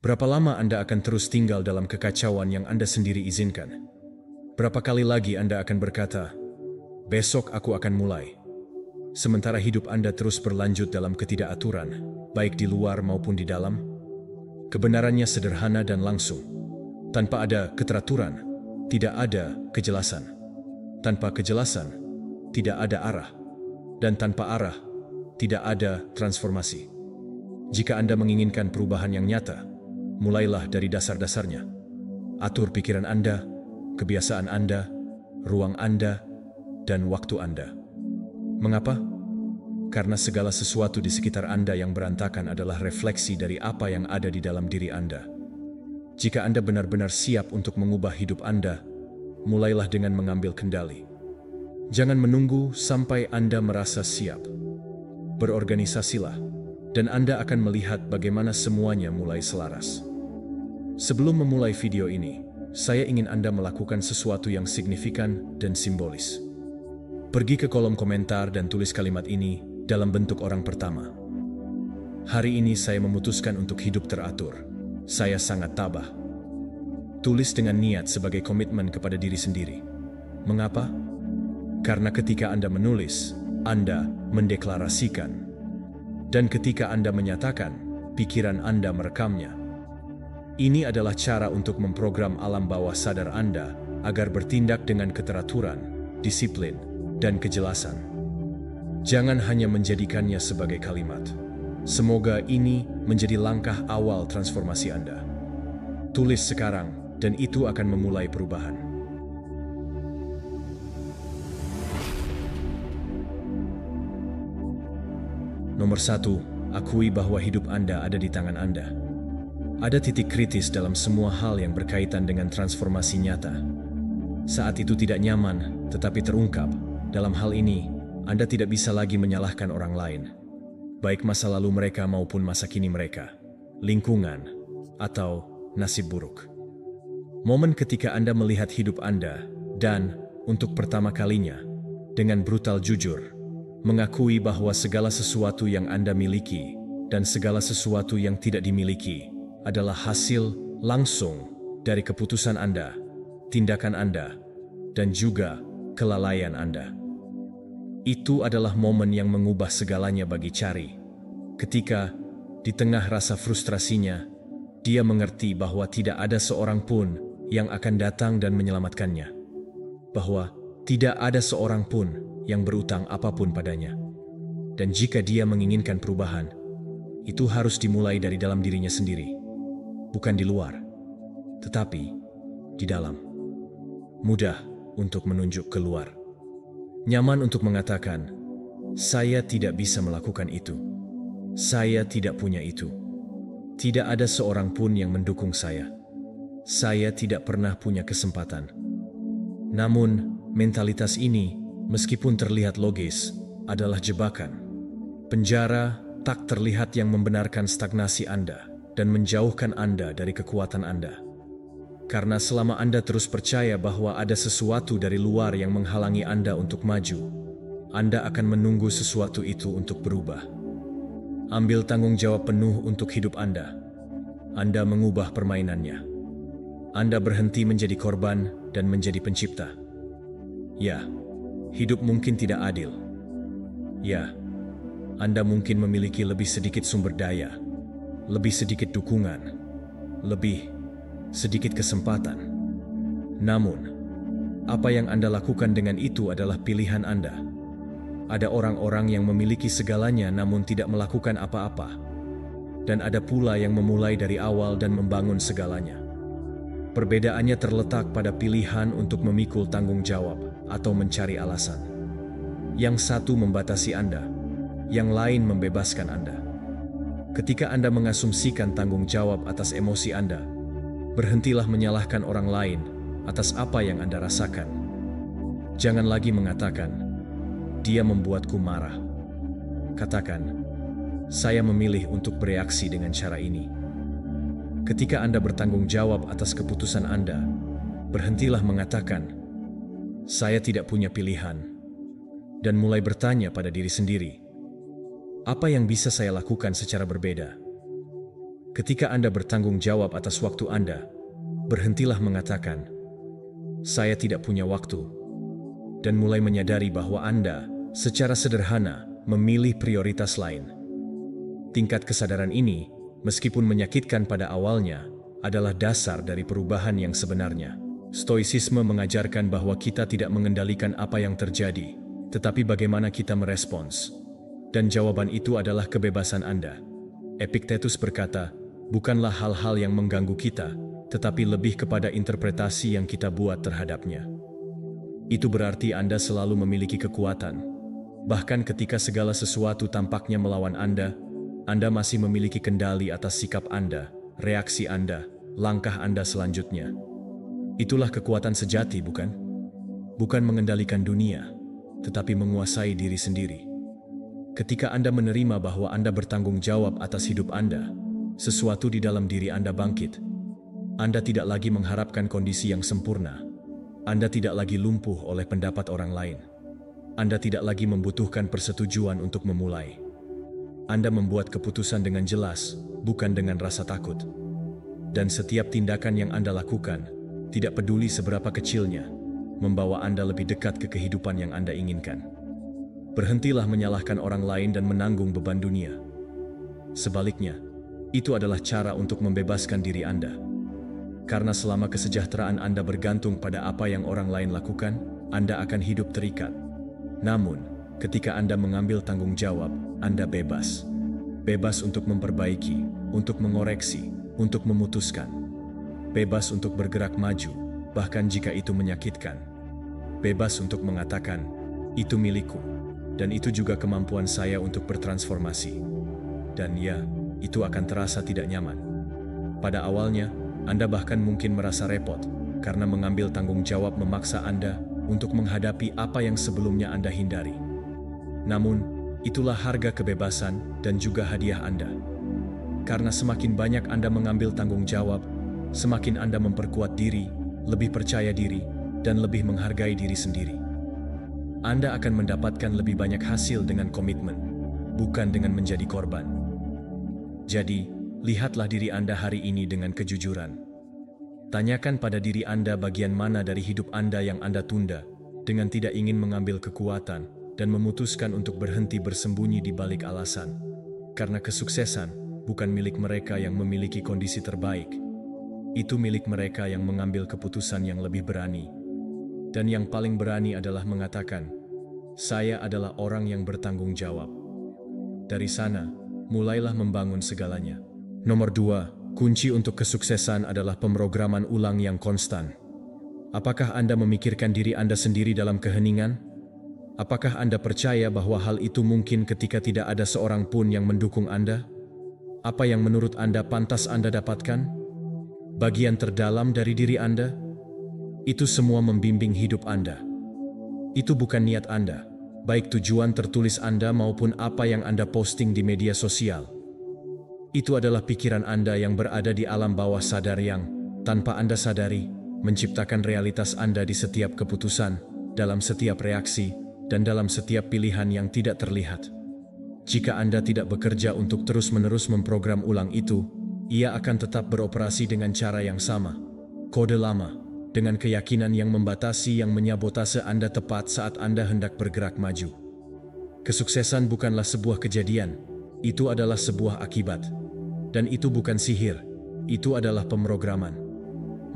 Berapa lama Anda akan terus tinggal dalam kekacauan yang Anda sendiri izinkan? Berapa kali lagi Anda akan berkata, "Besok aku akan mulai." Sementara hidup Anda terus berlanjut dalam ketidakaturan, baik di luar maupun di dalam. Kebenarannya sederhana dan langsung. Tanpa ada keteraturan, tidak ada kejelasan. Tanpa kejelasan, tidak ada arah. Dan tanpa arah, tidak ada transformasi. Jika Anda menginginkan perubahan yang nyata, mulailah dari dasar-dasarnya. Atur pikiran Anda, kebiasaan Anda, ruang Anda, dan waktu Anda. Mengapa? Karena segala sesuatu di sekitar Anda yang berantakan adalah refleksi dari apa yang ada di dalam diri Anda. Jika Anda benar-benar siap untuk mengubah hidup Anda, mulailah dengan mengambil kendali. Jangan menunggu sampai Anda merasa siap. Berorganisasilah, dan Anda akan melihat bagaimana semuanya mulai selaras. Sebelum memulai video ini, saya ingin Anda melakukan sesuatu yang signifikan dan simbolis. Pergi ke kolom komentar dan tulis kalimat ini dalam bentuk orang pertama. Hari ini saya memutuskan untuk hidup teratur. Saya sangat tabah. Tulis dengan niat sebagai komitmen kepada diri sendiri. Mengapa? Karena ketika Anda menulis, Anda mendeklarasikan. Dan ketika Anda menyatakan, pikiran Anda merekamnya. Ini adalah cara untuk memprogram alam bawah sadar Anda agar bertindak dengan keteraturan, disiplin, dan kejelasan. Jangan hanya menjadikannya sebagai kalimat. Semoga ini menjadi langkah awal transformasi Anda. Tulis sekarang, dan itu akan memulai perubahan. Nomor 1, akui bahwa hidup Anda ada di tangan Anda. Ada titik kritis dalam semua hal yang berkaitan dengan transformasi nyata. Saat itu tidak nyaman, tetapi terungkap. Dalam hal ini, Anda tidak bisa lagi menyalahkan orang lain. Baik masa lalu mereka maupun masa kini mereka, lingkungan, atau nasib buruk. Momen ketika Anda melihat hidup Anda dan, untuk pertama kalinya, dengan brutal jujur, mengakui bahwa segala sesuatu yang Anda miliki dan segala sesuatu yang tidak dimiliki adalah hasil langsung dari keputusan Anda, tindakan Anda, dan juga kelalaian Anda. Itu adalah momen yang mengubah segalanya bagi Chari. Ketika, di tengah rasa frustrasinya, dia mengerti bahwa tidak ada seorang pun yang akan datang dan menyelamatkannya. Bahwa tidak ada seorang pun yang berutang apapun padanya. Dan jika dia menginginkan perubahan, itu harus dimulai dari dalam dirinya sendiri. Bukan di luar, tetapi di dalam. Mudah untuk menunjuk keluar. Nyaman untuk mengatakan, saya tidak bisa melakukan itu. Saya tidak punya itu. Tidak ada seorang pun yang mendukung saya. Saya tidak pernah punya kesempatan. Namun, mentalitas ini, meskipun terlihat logis, adalah jebakan. Penjara tak terlihat yang membenarkan stagnasi Anda dan menjauhkan Anda dari kekuatan Anda. Karena selama Anda terus percaya bahwa ada sesuatu dari luar yang menghalangi Anda untuk maju, Anda akan menunggu sesuatu itu untuk berubah. Ambil tanggung jawab penuh untuk hidup Anda. Anda mengubah permainannya. Anda berhenti menjadi korban dan menjadi pencipta. Ya, hidup mungkin tidak adil. Ya, Anda mungkin memiliki lebih sedikit sumber daya, lebih sedikit dukungan, lebih sedikit kesempatan. Namun, apa yang Anda lakukan dengan itu adalah pilihan Anda. Ada orang-orang yang memiliki segalanya namun tidak melakukan apa-apa. Dan ada pula yang memulai dari awal dan membangun segalanya. Perbedaannya terletak pada pilihan untuk memikul tanggung jawab atau mencari alasan. Yang satu membatasi Anda, yang lain membebaskan Anda. Ketika Anda mengasumsikan tanggung jawab atas emosi Anda, berhentilah menyalahkan orang lain atas apa yang Anda rasakan. Jangan lagi mengatakan, dia membuatku marah. Katakan, saya memilih untuk bereaksi dengan cara ini. Ketika Anda bertanggung jawab atas keputusan Anda, berhentilah mengatakan, saya tidak punya pilihan, dan mulai bertanya pada diri sendiri, apa yang bisa saya lakukan secara berbeda? Ketika Anda bertanggung jawab atas waktu Anda, berhentilah mengatakan, "Saya tidak punya waktu," dan mulai menyadari bahwa Anda, secara sederhana, memilih prioritas lain. Tingkat kesadaran ini, meskipun menyakitkan pada awalnya, adalah dasar dari perubahan yang sebenarnya. Stoicisme mengajarkan bahwa kita tidak mengendalikan apa yang terjadi, tetapi bagaimana kita merespons. Dan jawaban itu adalah kebebasan Anda. Epictetus berkata, bukanlah hal-hal yang mengganggu kita, tetapi lebih kepada interpretasi yang kita buat terhadapnya. Itu berarti Anda selalu memiliki kekuatan. Bahkan ketika segala sesuatu tampaknya melawan Anda masih memiliki kendali atas sikap Anda, reaksi Anda, langkah Anda selanjutnya. Itulah kekuatan sejati, bukan? Bukan mengendalikan dunia, tetapi menguasai diri sendiri. Ketika Anda menerima bahwa Anda bertanggung jawab atas hidup Anda, sesuatu di dalam diri Anda bangkit. Anda tidak lagi mengharapkan kondisi yang sempurna. Anda tidak lagi lumpuh oleh pendapat orang lain. Anda tidak lagi membutuhkan persetujuan untuk memulai. Anda membuat keputusan dengan jelas, bukan dengan rasa takut. Dan setiap tindakan yang Anda lakukan, tidak peduli seberapa kecilnya, membawa Anda lebih dekat ke kehidupan yang Anda inginkan. Berhentilah menyalahkan orang lain dan menanggung beban dunia. Sebaliknya, itu adalah cara untuk membebaskan diri Anda. Karena selama kesejahteraan Anda bergantung pada apa yang orang lain lakukan, Anda akan hidup terikat. Namun, ketika Anda mengambil tanggung jawab, Anda bebas. Bebas untuk memperbaiki, untuk mengoreksi, untuk memutuskan. Bebas untuk bergerak maju, bahkan jika itu menyakitkan. Bebas untuk mengatakan, itu milikku, dan itu juga kemampuan saya untuk bertransformasi. Dan ya, itu akan terasa tidak nyaman. Pada awalnya, Anda bahkan mungkin merasa repot, karena mengambil tanggung jawab memaksa Anda untuk menghadapi apa yang sebelumnya Anda hindari. Namun, itulah harga kebebasan dan juga hadiah Anda. Karena semakin banyak Anda mengambil tanggung jawab, semakin Anda memperkuat diri, lebih percaya diri, dan lebih menghargai diri sendiri. Anda akan mendapatkan lebih banyak hasil dengan komitmen, bukan dengan menjadi korban. Jadi, lihatlah diri Anda hari ini dengan kejujuran. Tanyakan pada diri Anda bagian mana dari hidup Anda yang Anda tunda, dengan tidak ingin mengambil kekuatan, dan memutuskan untuk berhenti bersembunyi di balik alasan. Karena kesuksesan bukan milik mereka yang memiliki kondisi terbaik. Itu milik mereka yang mengambil keputusan yang lebih berani. Dan yang paling berani adalah mengatakan, saya adalah orang yang bertanggung jawab. Dari sana, mulailah membangun segalanya. Nomor 2, kunci untuk kesuksesan adalah pemrograman ulang yang konstan. Apakah Anda memikirkan diri Anda sendiri dalam keheningan? Apakah Anda percaya bahwa hal itu mungkin ketika tidak ada seorang pun yang mendukung Anda? Apa yang menurut Anda pantas Anda dapatkan? Bagian terdalam dari diri Anda? Itu semua membimbing hidup Anda. Itu bukan niat Anda, baik tujuan tertulis Anda maupun apa yang Anda posting di media sosial. Itu adalah pikiran Anda yang berada di alam bawah sadar yang, tanpa Anda sadari, menciptakan realitas Anda di setiap keputusan, dalam setiap reaksi, dan dalam setiap pilihan yang tidak terlihat. Jika Anda tidak bekerja untuk terus-menerus memprogram ulang itu, ia akan tetap beroperasi dengan cara yang sama, kode lama, dengan keyakinan yang membatasi yang menyabotase Anda tepat saat Anda hendak bergerak maju. Kesuksesan bukanlah sebuah kejadian, itu adalah sebuah akibat. Dan itu bukan sihir, itu adalah pemrograman.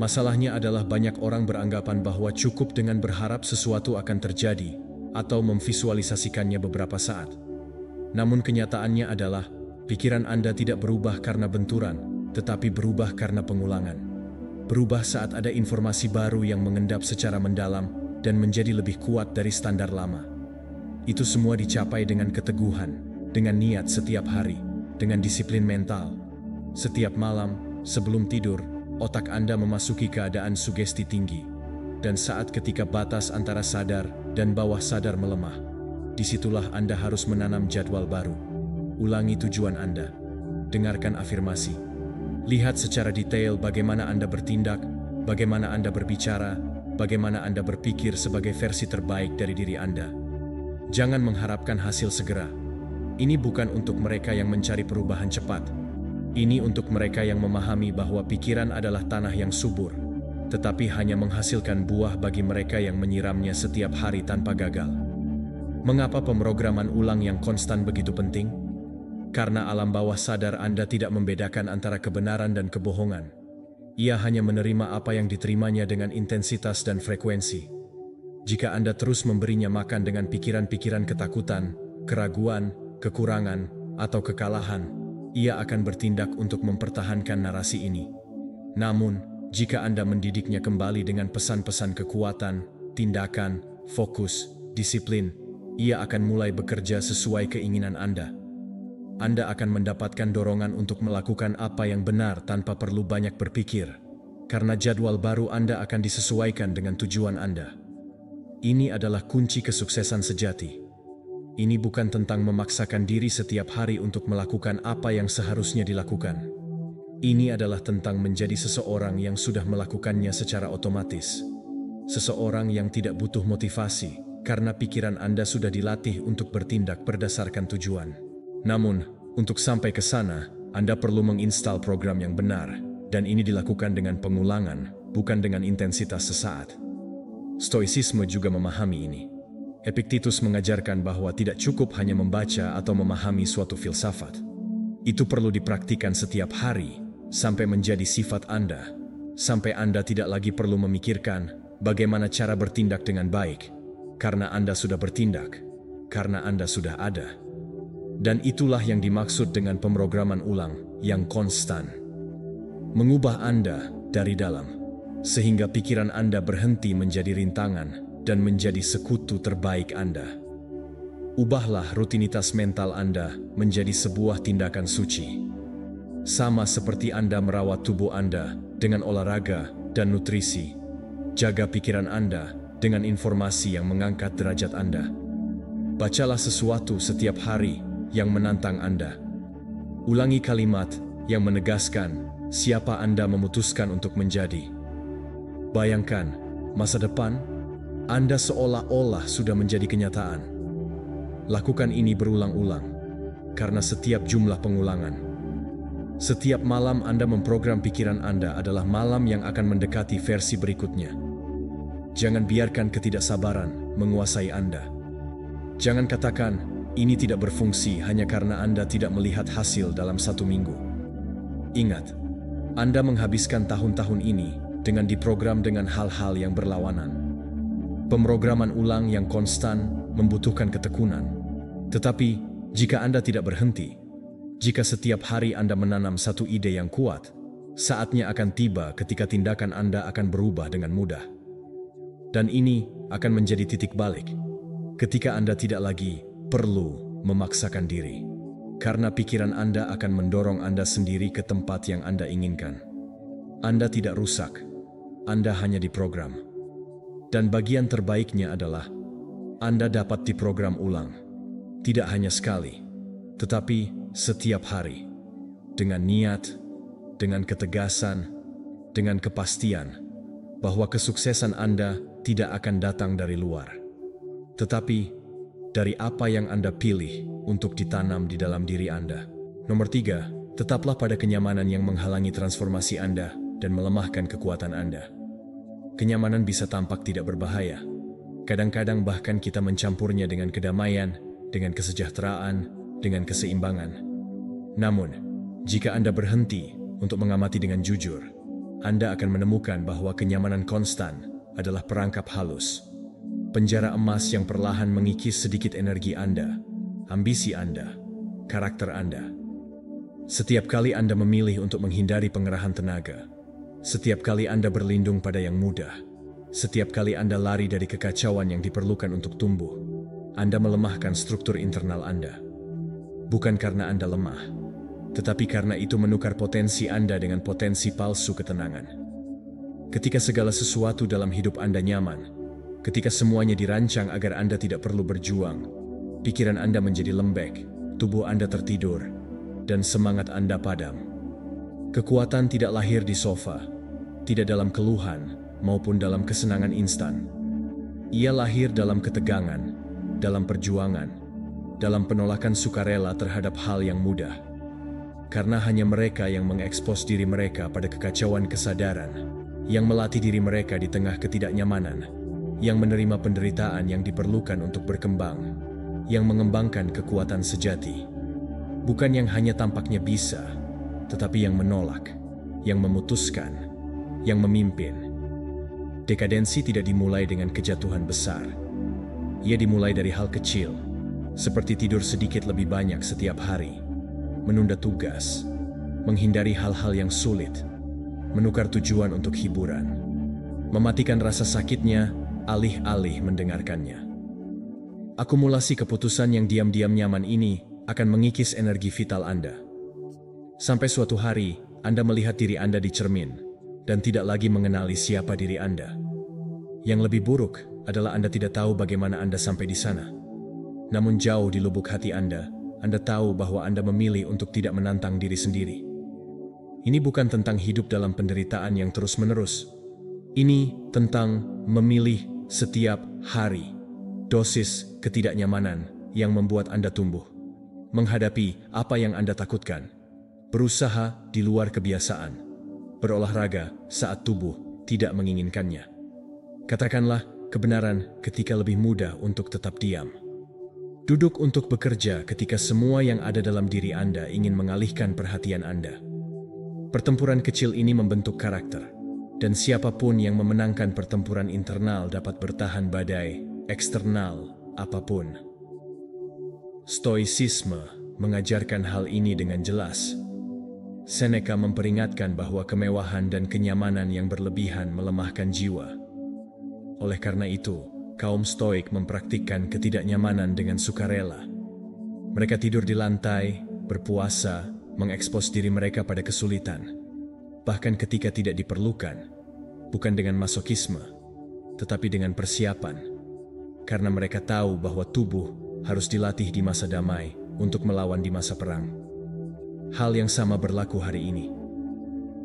Masalahnya adalah banyak orang beranggapan bahwa cukup dengan berharap sesuatu akan terjadi, atau memvisualisasikannya beberapa saat. Namun kenyataannya adalah, pikiran Anda tidak berubah karena benturan, tetapi berubah karena pengulangan. Berubah saat ada informasi baru yang mengendap secara mendalam dan menjadi lebih kuat dari standar lama. Itu semua dicapai dengan keteguhan, dengan niat setiap hari, dengan disiplin mental. Setiap malam, sebelum tidur, otak Anda memasuki keadaan sugesti tinggi. Dan saat ketika batas antara sadar dan bawah sadar melemah, disitulah Anda harus menanam jadwal baru. Ulangi tujuan Anda. Dengarkan afirmasi. Lihat secara detail bagaimana Anda bertindak, bagaimana Anda berbicara, bagaimana Anda berpikir sebagai versi terbaik dari diri Anda. Jangan mengharapkan hasil segera. Ini bukan untuk mereka yang mencari perubahan cepat. Ini untuk mereka yang memahami bahwa pikiran adalah tanah yang subur, tetapi hanya menghasilkan buah bagi mereka yang menyiramnya setiap hari tanpa gagal. Mengapa pemrograman ulang yang konstan begitu penting? Karena alam bawah sadar Anda tidak membedakan antara kebenaran dan kebohongan. Ia hanya menerima apa yang diterimanya dengan intensitas dan frekuensi. Jika Anda terus memberinya makan dengan pikiran-pikiran ketakutan, keraguan, kekurangan, atau kekalahan, ia akan bertindak untuk mempertahankan narasi ini. Namun, jika Anda mendidiknya kembali dengan pesan-pesan kekuatan, tindakan, fokus, disiplin, ia akan mulai bekerja sesuai keinginan Anda. Anda akan mendapatkan dorongan untuk melakukan apa yang benar tanpa perlu banyak berpikir, karena jadwal baru Anda akan disesuaikan dengan tujuan Anda. Ini adalah kunci kesuksesan sejati. Ini bukan tentang memaksakan diri setiap hari untuk melakukan apa yang seharusnya dilakukan. Ini adalah tentang menjadi seseorang yang sudah melakukannya secara otomatis. Seseorang yang tidak butuh motivasi, karena pikiran Anda sudah dilatih untuk bertindak berdasarkan tujuan. Namun, untuk sampai ke sana, Anda perlu menginstal program yang benar, dan ini dilakukan dengan pengulangan, bukan dengan intensitas sesaat. Stoicisme juga memahami ini. Epictetus mengajarkan bahwa tidak cukup hanya membaca atau memahami suatu filsafat. Itu perlu dipraktikkan setiap hari, sampai menjadi sifat Anda, sampai Anda tidak lagi perlu memikirkan bagaimana cara bertindak dengan baik, karena Anda sudah bertindak, karena Anda sudah ada. Dan itulah yang dimaksud dengan pemrograman ulang yang konstan. Mengubah Anda dari dalam, sehingga pikiran Anda berhenti menjadi rintangan dan menjadi sekutu terbaik Anda. Ubahlah rutinitas mental Anda menjadi sebuah tindakan suci. Sama seperti Anda merawat tubuh Anda dengan olahraga dan nutrisi, jaga pikiran Anda dengan informasi yang mengangkat derajat Anda. Bacalah sesuatu setiap hari yang menantang Anda. Ulangi kalimat yang menegaskan siapa Anda memutuskan untuk menjadi. Bayangkan masa depan Anda seolah-olah sudah menjadi kenyataan. Lakukan ini berulang-ulang, karena setiap jumlah pengulangan, setiap malam Anda memprogram pikiran Anda adalah malam yang akan mendekati versi berikutnya. Jangan biarkan ketidaksabaran menguasai Anda. Jangan katakan, ini tidak berfungsi hanya karena Anda tidak melihat hasil dalam 1 minggu. Ingat, Anda menghabiskan tahun-tahun ini dengan diprogram dengan hal-hal yang berlawanan. Pemrograman ulang yang konstan membutuhkan ketekunan. Tetapi, jika Anda tidak berhenti, jika setiap hari Anda menanam satu ide yang kuat, saatnya akan tiba ketika tindakan Anda akan berubah dengan mudah. Dan ini akan menjadi titik balik, ketika Anda tidak lagi perlu memaksakan diri, karena pikiran Anda akan mendorong Anda sendiri ke tempat yang Anda inginkan. Anda tidak rusak, Anda hanya diprogram. Dan bagian terbaiknya adalah, Anda dapat diprogram ulang, tidak hanya sekali, tetapi setiap hari, dengan niat, dengan ketegasan, dengan kepastian, bahwa kesuksesan Anda tidak akan datang dari luar, tetapi dari apa yang Anda pilih untuk ditanam di dalam diri Anda. Nomor 3, tetaplah pada kenyamanan yang menghalangi transformasi Anda dan melemahkan kekuatan Anda. Kenyamanan bisa tampak tidak berbahaya. Kadang-kadang bahkan kita mencampurnya dengan kedamaian, dengan kesejahteraan, dengan keseimbangan. Namun, jika Anda berhenti untuk mengamati dengan jujur, Anda akan menemukan bahwa kenyamanan konstan adalah perangkap halus. Penjara emas yang perlahan mengikis sedikit energi Anda, ambisi Anda, karakter Anda. Setiap kali Anda memilih untuk menghindari pengerahan tenaga, setiap kali Anda berlindung pada yang mudah, setiap kali Anda lari dari kekacauan yang diperlukan untuk tumbuh, Anda melemahkan struktur internal Anda. Bukan karena Anda lemah, tetapi karena itu menukar potensi Anda dengan potensi palsu ketenangan. Ketika segala sesuatu dalam hidup Anda nyaman, ketika semuanya dirancang agar Anda tidak perlu berjuang, pikiran Anda menjadi lembek, tubuh Anda tertidur, dan semangat Anda padam. Kekuatan tidak lahir di sofa, tidak dalam keluhan, maupun dalam kesenangan instan. Ia lahir dalam ketegangan, dalam perjuangan, dalam penolakan sukarela terhadap hal yang mudah. karena hanya mereka yang mengekspos diri mereka pada kekacauan kesadaran, yang melatih diri mereka di tengah ketidaknyamanan, yang menerima penderitaan yang diperlukan untuk berkembang, yang mengembangkan kekuatan sejati. Bukan yang hanya tampaknya bisa, tetapi yang menolak, yang memutuskan, yang memimpin. Dekadensi tidak dimulai dengan kejatuhan besar. Ia dimulai dari hal kecil, seperti tidur sedikit lebih banyak setiap hari, menunda tugas, menghindari hal-hal yang sulit, menukar tujuan untuk hiburan, mematikan rasa sakitnya alih-alih mendengarkannya. Akumulasi keputusan yang diam-diam nyaman ini akan mengikis energi vital Anda. Sampai suatu hari, Anda melihat diri Anda di cermin dan tidak lagi mengenali siapa diri Anda. Yang lebih buruk adalah Anda tidak tahu bagaimana Anda sampai di sana. Namun jauh di lubuk hati Anda tahu bahwa Anda memilih untuk tidak menantang diri sendiri. Ini bukan tentang hidup dalam penderitaan yang terus-menerus. Ini tentang memilih setiap hari dosis ketidaknyamanan yang membuat Anda tumbuh, menghadapi apa yang Anda takutkan, berusaha di luar kebiasaan, berolahraga saat tubuh tidak menginginkannya. Katakanlah kebenaran ketika lebih mudah untuk tetap diam. Duduk untuk bekerja ketika semua yang ada dalam diri Anda ingin mengalihkan perhatian Anda. Pertempuran kecil ini membentuk karakter, dan siapapun yang memenangkan pertempuran internal dapat bertahan badai eksternal apapun. Stoicisme mengajarkan hal ini dengan jelas. Seneca memperingatkan bahwa kemewahan dan kenyamanan yang berlebihan melemahkan jiwa. Oleh karena itu, kaum Stoik mempraktikkan ketidaknyamanan dengan sukarela. Mereka tidur di lantai, berpuasa, mengekspos diri mereka pada kesulitan, bahkan ketika tidak diperlukan, bukan dengan masokisme, tetapi dengan persiapan, karena mereka tahu bahwa tubuh harus dilatih di masa damai untuk melawan di masa perang. Hal yang sama berlaku hari ini.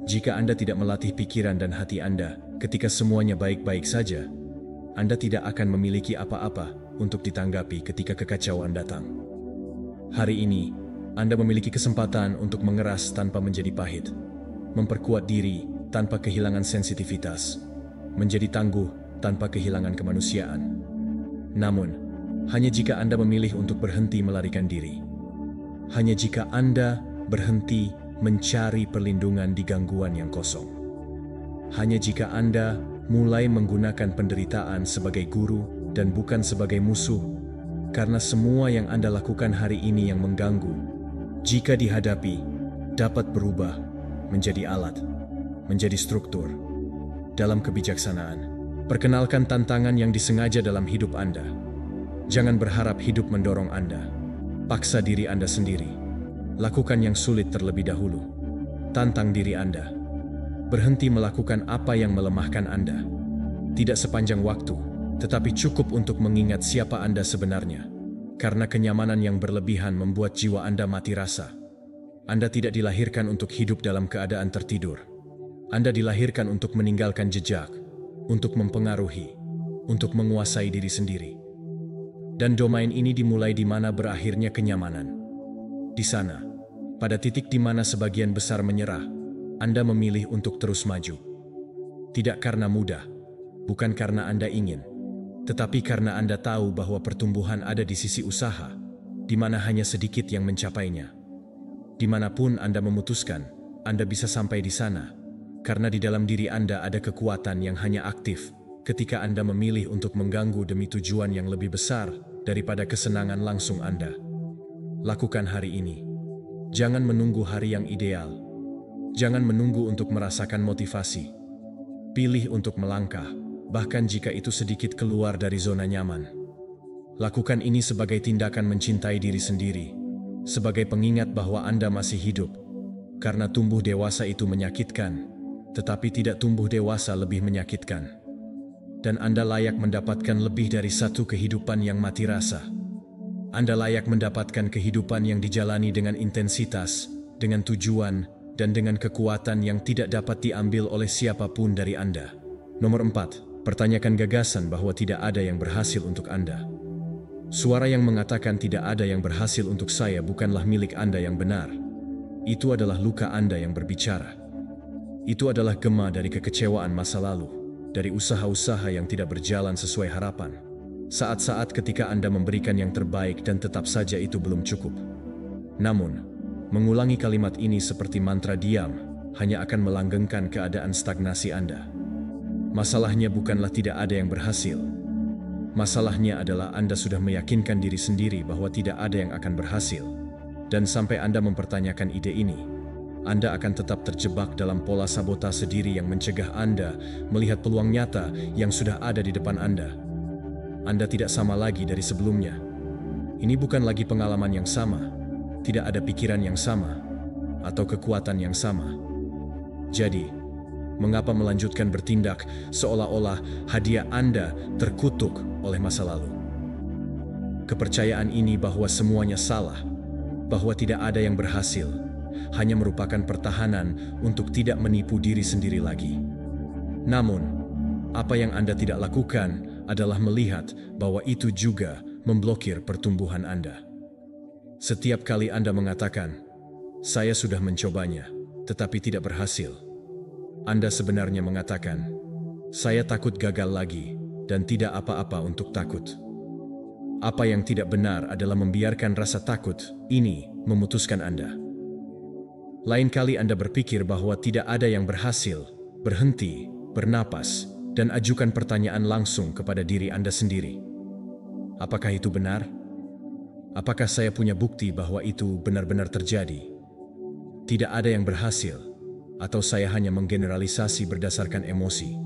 Jika Anda tidak melatih pikiran dan hati Anda ketika semuanya baik-baik saja, Anda tidak akan memiliki apa-apa untuk ditanggapi ketika kekacauan datang. Hari ini, Anda memiliki kesempatan untuk mengeras tanpa menjadi pahit, memperkuat diri tanpa kehilangan sensitivitas, menjadi tangguh tanpa kehilangan kemanusiaan. Namun, hanya jika Anda memilih untuk berhenti melarikan diri. Hanya jika Anda berhenti mencari perlindungan di gangguan yang kosong. Hanya jika Anda mulai menggunakan penderitaan sebagai guru dan bukan sebagai musuh, karena semua yang Anda lakukan hari ini yang mengganggu, jika dihadapi, dapat berubah menjadi alat, menjadi struktur. Dalam kebijaksanaan, perkenalkan tantangan yang disengaja dalam hidup Anda. Jangan berharap hidup mendorong Anda. Paksa diri Anda sendiri. Lakukan yang sulit terlebih dahulu. Tantang diri Anda. Berhenti melakukan apa yang melemahkan Anda. Tidak sepanjang waktu, tetapi cukup untuk mengingat siapa Anda sebenarnya. Karena kenyamanan yang berlebihan membuat jiwa Anda mati rasa. Anda tidak dilahirkan untuk hidup dalam keadaan tertidur. Anda dilahirkan untuk meninggalkan jejak, untuk mempengaruhi, untuk menguasai diri sendiri. Dan domain ini dimulai di mana berakhirnya kenyamanan. Di sana, pada titik di mana sebagian besar menyerah, Anda memilih untuk terus maju. Tidak karena mudah, bukan karena Anda ingin, tetapi karena Anda tahu bahwa pertumbuhan ada di sisi usaha, di mana hanya sedikit yang mencapainya. Dimanapun Anda memutuskan, Anda bisa sampai di sana, karena di dalam diri Anda ada kekuatan yang hanya aktif ketika Anda memilih untuk mengganggu demi tujuan yang lebih besar daripada kesenangan langsung Anda. Lakukan hari ini. Jangan menunggu hari yang ideal. Jangan menunggu untuk merasakan motivasi. Pilih untuk melangkah, bahkan jika itu sedikit keluar dari zona nyaman. Lakukan ini sebagai tindakan mencintai diri sendiri, sebagai pengingat bahwa Anda masih hidup, karena tumbuh dewasa itu menyakitkan, tetapi tidak tumbuh dewasa lebih menyakitkan. Dan Anda layak mendapatkan lebih dari satu kehidupan yang mati rasa. Anda layak mendapatkan kehidupan yang dijalani dengan intensitas, dengan tujuan, dan dengan kekuatan yang tidak dapat diambil oleh siapapun dari Anda. Nomor 4, pertanyakan gagasan bahwa tidak ada yang berhasil untuk Anda. Suara yang mengatakan tidak ada yang berhasil untuk saya bukanlah milik Anda yang benar. Itu adalah luka Anda yang berbicara. Itu adalah gema dari kekecewaan masa lalu, dari usaha-usaha yang tidak berjalan sesuai harapan. Saat-saat ketika Anda memberikan yang terbaik dan tetap saja itu belum cukup. Namun, mengulangi kalimat ini seperti mantra diam hanya akan melanggengkan keadaan stagnasi Anda. Masalahnya bukanlah tidak ada yang berhasil. Masalahnya adalah Anda sudah meyakinkan diri sendiri bahwa tidak ada yang akan berhasil. Dan sampai Anda mempertanyakan ide ini, Anda akan tetap terjebak dalam pola sabotase diri yang mencegah Anda melihat peluang nyata yang sudah ada di depan Anda. Anda tidak sama lagi dari sebelumnya. Ini bukan lagi pengalaman yang sama, tidak ada pikiran yang sama, atau kekuatan yang sama. Jadi, mengapa melanjutkan bertindak seolah-olah hadiah Anda terkutuk oleh masa lalu? Kepercayaan ini bahwa semuanya salah, bahwa tidak ada yang berhasil, hanya merupakan pertahanan untuk tidak menipu diri sendiri lagi. Namun, apa yang Anda tidak lakukan adalah melihat bahwa itu juga memblokir pertumbuhan Anda. Setiap kali Anda mengatakan, "Saya sudah mencobanya, tetapi tidak berhasil," Anda sebenarnya mengatakan, "Saya takut gagal lagi dan tidak apa-apa untuk takut." Apa yang tidak benar adalah membiarkan rasa takut ini memutuskan Anda. Lain kali Anda berpikir bahwa tidak ada yang berhasil, berhenti, bernapas, dan ajukan pertanyaan langsung kepada diri Anda sendiri. Apakah itu benar? Apakah saya punya bukti bahwa itu benar-benar terjadi? Tidak ada yang berhasil, atau saya hanya menggeneralisasi berdasarkan emosi?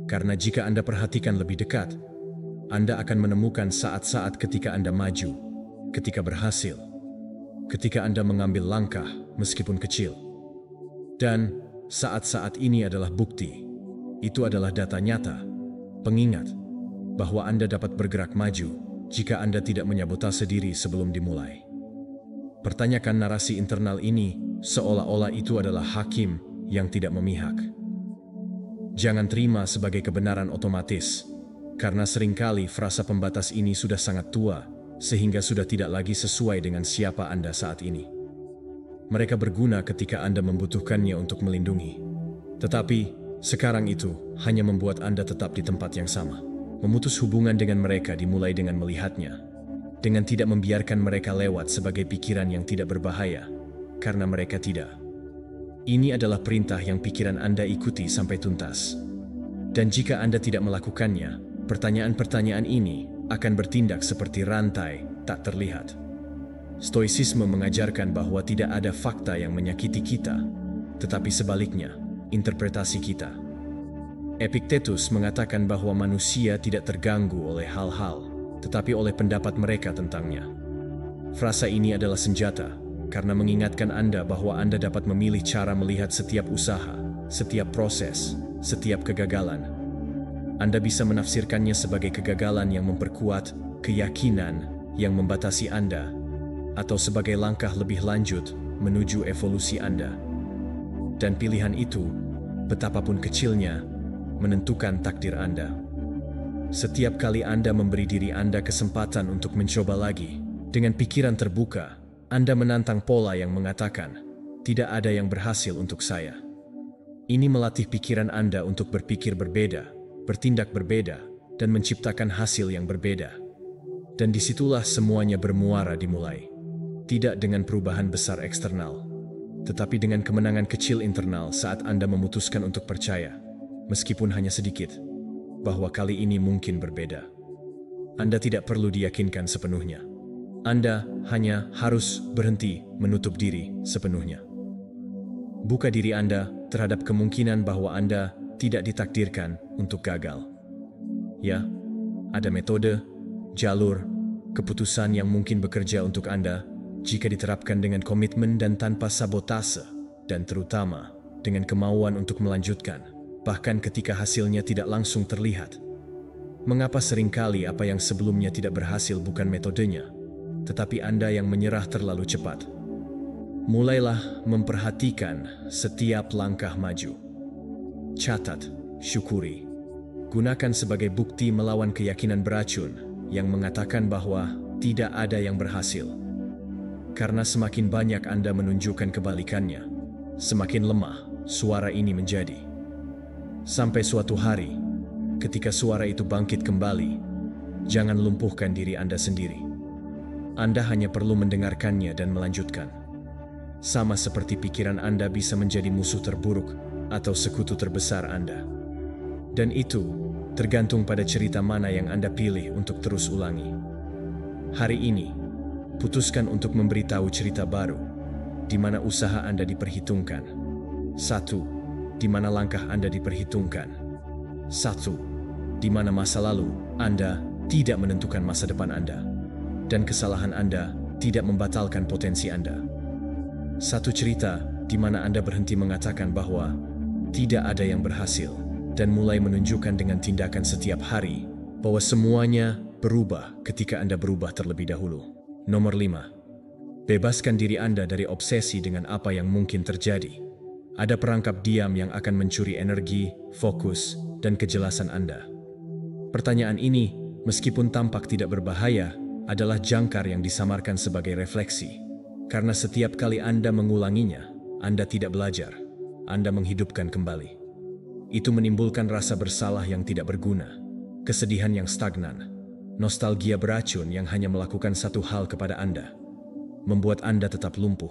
Karena jika Anda perhatikan lebih dekat, Anda akan menemukan saat-saat ketika Anda maju, ketika berhasil, ketika Anda mengambil langkah meskipun kecil. Dan saat-saat ini adalah bukti. Itu adalah data nyata, pengingat bahwa Anda dapat bergerak maju jika Anda tidak menyabotase diri sebelum dimulai. Pertanyakan narasi internal ini seolah-olah itu adalah hakim yang tidak memihak. Jangan terima sebagai kebenaran otomatis, karena seringkali frasa pembatas ini sudah sangat tua, sehingga sudah tidak lagi sesuai dengan siapa Anda saat ini. Mereka berguna ketika Anda membutuhkannya untuk melindungi. Tetapi, sekarang itu hanya membuat Anda tetap di tempat yang sama. Memutus hubungan dengan mereka dimulai dengan melihatnya, dengan tidak membiarkan mereka lewat sebagai pikiran yang tidak berbahaya, karena mereka tidak. Ini adalah perintah yang pikiran Anda ikuti sampai tuntas. Dan jika Anda tidak melakukannya, pertanyaan-pertanyaan ini akan bertindak seperti rantai tak terlihat. Stoicisme mengajarkan bahwa tidak ada fakta yang menyakiti kita, tetapi sebaliknya, interpretasi kita. Epictetus mengatakan bahwa manusia tidak terganggu oleh hal-hal, tetapi oleh pendapat mereka tentangnya. Frasa ini adalah senjata, karena mengingatkan Anda bahwa Anda dapat memilih cara melihat setiap usaha, setiap proses, setiap kegagalan. Anda bisa menafsirkannya sebagai kegagalan yang memperkuat keyakinan yang membatasi Anda, atau sebagai langkah lebih lanjut menuju evolusi Anda. Dan pilihan itu, betapapun kecilnya, menentukan takdir Anda. Setiap kali Anda memberi diri Anda kesempatan untuk mencoba lagi, dengan pikiran terbuka, Anda menantang pola yang mengatakan, "Tidak ada yang berhasil untuk saya." Ini melatih pikiran Anda untuk berpikir berbeda, bertindak berbeda, dan menciptakan hasil yang berbeda. Dan disitulah semuanya bermuara dimulai. Tidak dengan perubahan besar eksternal, tetapi dengan kemenangan kecil internal saat Anda memutuskan untuk percaya, meskipun hanya sedikit, bahwa kali ini mungkin berbeda. Anda tidak perlu diyakinkan sepenuhnya. Anda hanya harus berhenti menutup diri sepenuhnya. Buka diri Anda terhadap kemungkinan bahwa Anda tidak ditakdirkan untuk gagal. Ya, ada metode, jalur, keputusan yang mungkin bekerja untuk Anda jika diterapkan dengan komitmen dan tanpa sabotase, dan terutama dengan kemauan untuk melanjutkan, bahkan ketika hasilnya tidak langsung terlihat. Mengapa seringkali apa yang sebelumnya tidak berhasil bukan metodenya, tetapi Anda yang menyerah terlalu cepat? Mulailah memperhatikan setiap langkah maju. Catat, syukuri. Gunakan sebagai bukti melawan keyakinan beracun yang mengatakan bahwa tidak ada yang berhasil. Karena semakin banyak Anda menunjukkan kebalikannya, semakin lemah suara ini menjadi. Sampai suatu hari, ketika suara itu bangkit kembali, jangan lumpuhkan diri Anda sendiri. Anda hanya perlu mendengarkannya dan melanjutkan. Sama seperti pikiran Anda bisa menjadi musuh terburuk atau sekutu terbesar Anda. Dan itu tergantung pada cerita mana yang Anda pilih untuk terus ulangi. Hari ini, putuskan untuk memberitahu cerita baru, di mana usaha Anda diperhitungkan. 1. Di mana langkah Anda diperhitungkan. 1. Di mana masa lalu Anda tidak menentukan masa depan Anda. Dan kesalahan Anda tidak membatalkan potensi Anda. 1 cerita di mana Anda berhenti mengatakan bahwa tidak ada yang berhasil dan mulai menunjukkan dengan tindakan setiap hari bahwa semuanya berubah ketika Anda berubah terlebih dahulu. Nomor 5. Bebaskan diri Anda dari obsesi dengan apa yang mungkin terjadi. Ada perangkap diam yang akan mencuri energi, fokus, dan kejelasan Anda. Pertanyaan ini, meskipun tampak tidak berbahaya, adalah jangkar yang disamarkan sebagai refleksi. Karena setiap kali Anda mengulanginya, Anda tidak belajar, Anda menghidupkan kembali. Itu menimbulkan rasa bersalah yang tidak berguna, kesedihan yang stagnan, nostalgia beracun yang hanya melakukan satu hal kepada Anda, membuat Anda tetap lumpuh.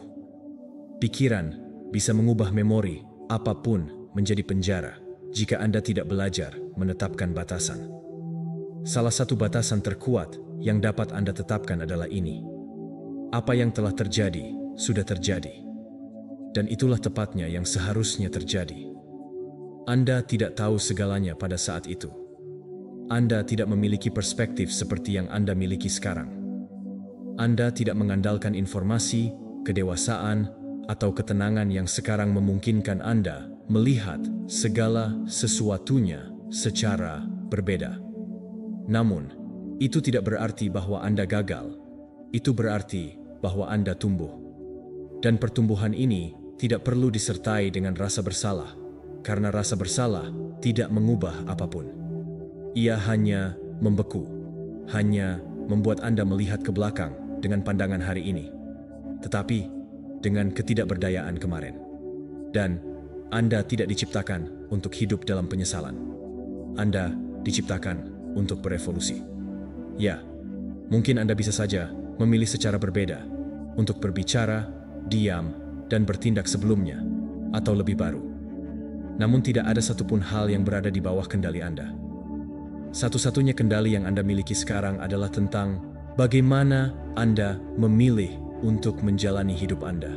Pikiran bisa mengubah memori apapun menjadi penjara jika Anda tidak belajar menetapkan batasan. Salah satu batasan terkuat yang dapat Anda tetapkan adalah ini. Apa yang telah terjadi, sudah terjadi. Dan itulah tepatnya yang seharusnya terjadi. Anda tidak tahu segalanya pada saat itu. Anda tidak memiliki perspektif seperti yang Anda miliki sekarang. Anda tidak mengandalkan informasi, kedewasaan, atau ketenangan yang sekarang memungkinkan Anda melihat segala sesuatunya secara berbeda. Namun, itu tidak berarti bahwa Anda gagal. Itu berarti bahwa Anda tumbuh. Dan pertumbuhan ini tidak perlu disertai dengan rasa bersalah, karena rasa bersalah tidak mengubah apapun. Ia hanya membeku, hanya membuat Anda melihat ke belakang dengan pandangan hari ini. Tetapi, dengan ketidakberdayaan kemarin. Dan Anda tidak diciptakan untuk hidup dalam penyesalan. Anda diciptakan untuk berevolusi. Ya, mungkin Anda bisa saja memilih secara berbeda untuk berbicara, diam, dan bertindak sebelumnya, atau lebih baru. Namun tidak ada satupun hal yang berada di bawah kendali Anda. Satu-satunya kendali yang Anda miliki sekarang adalah tentang bagaimana Anda memilih untuk menjalani hidup Anda.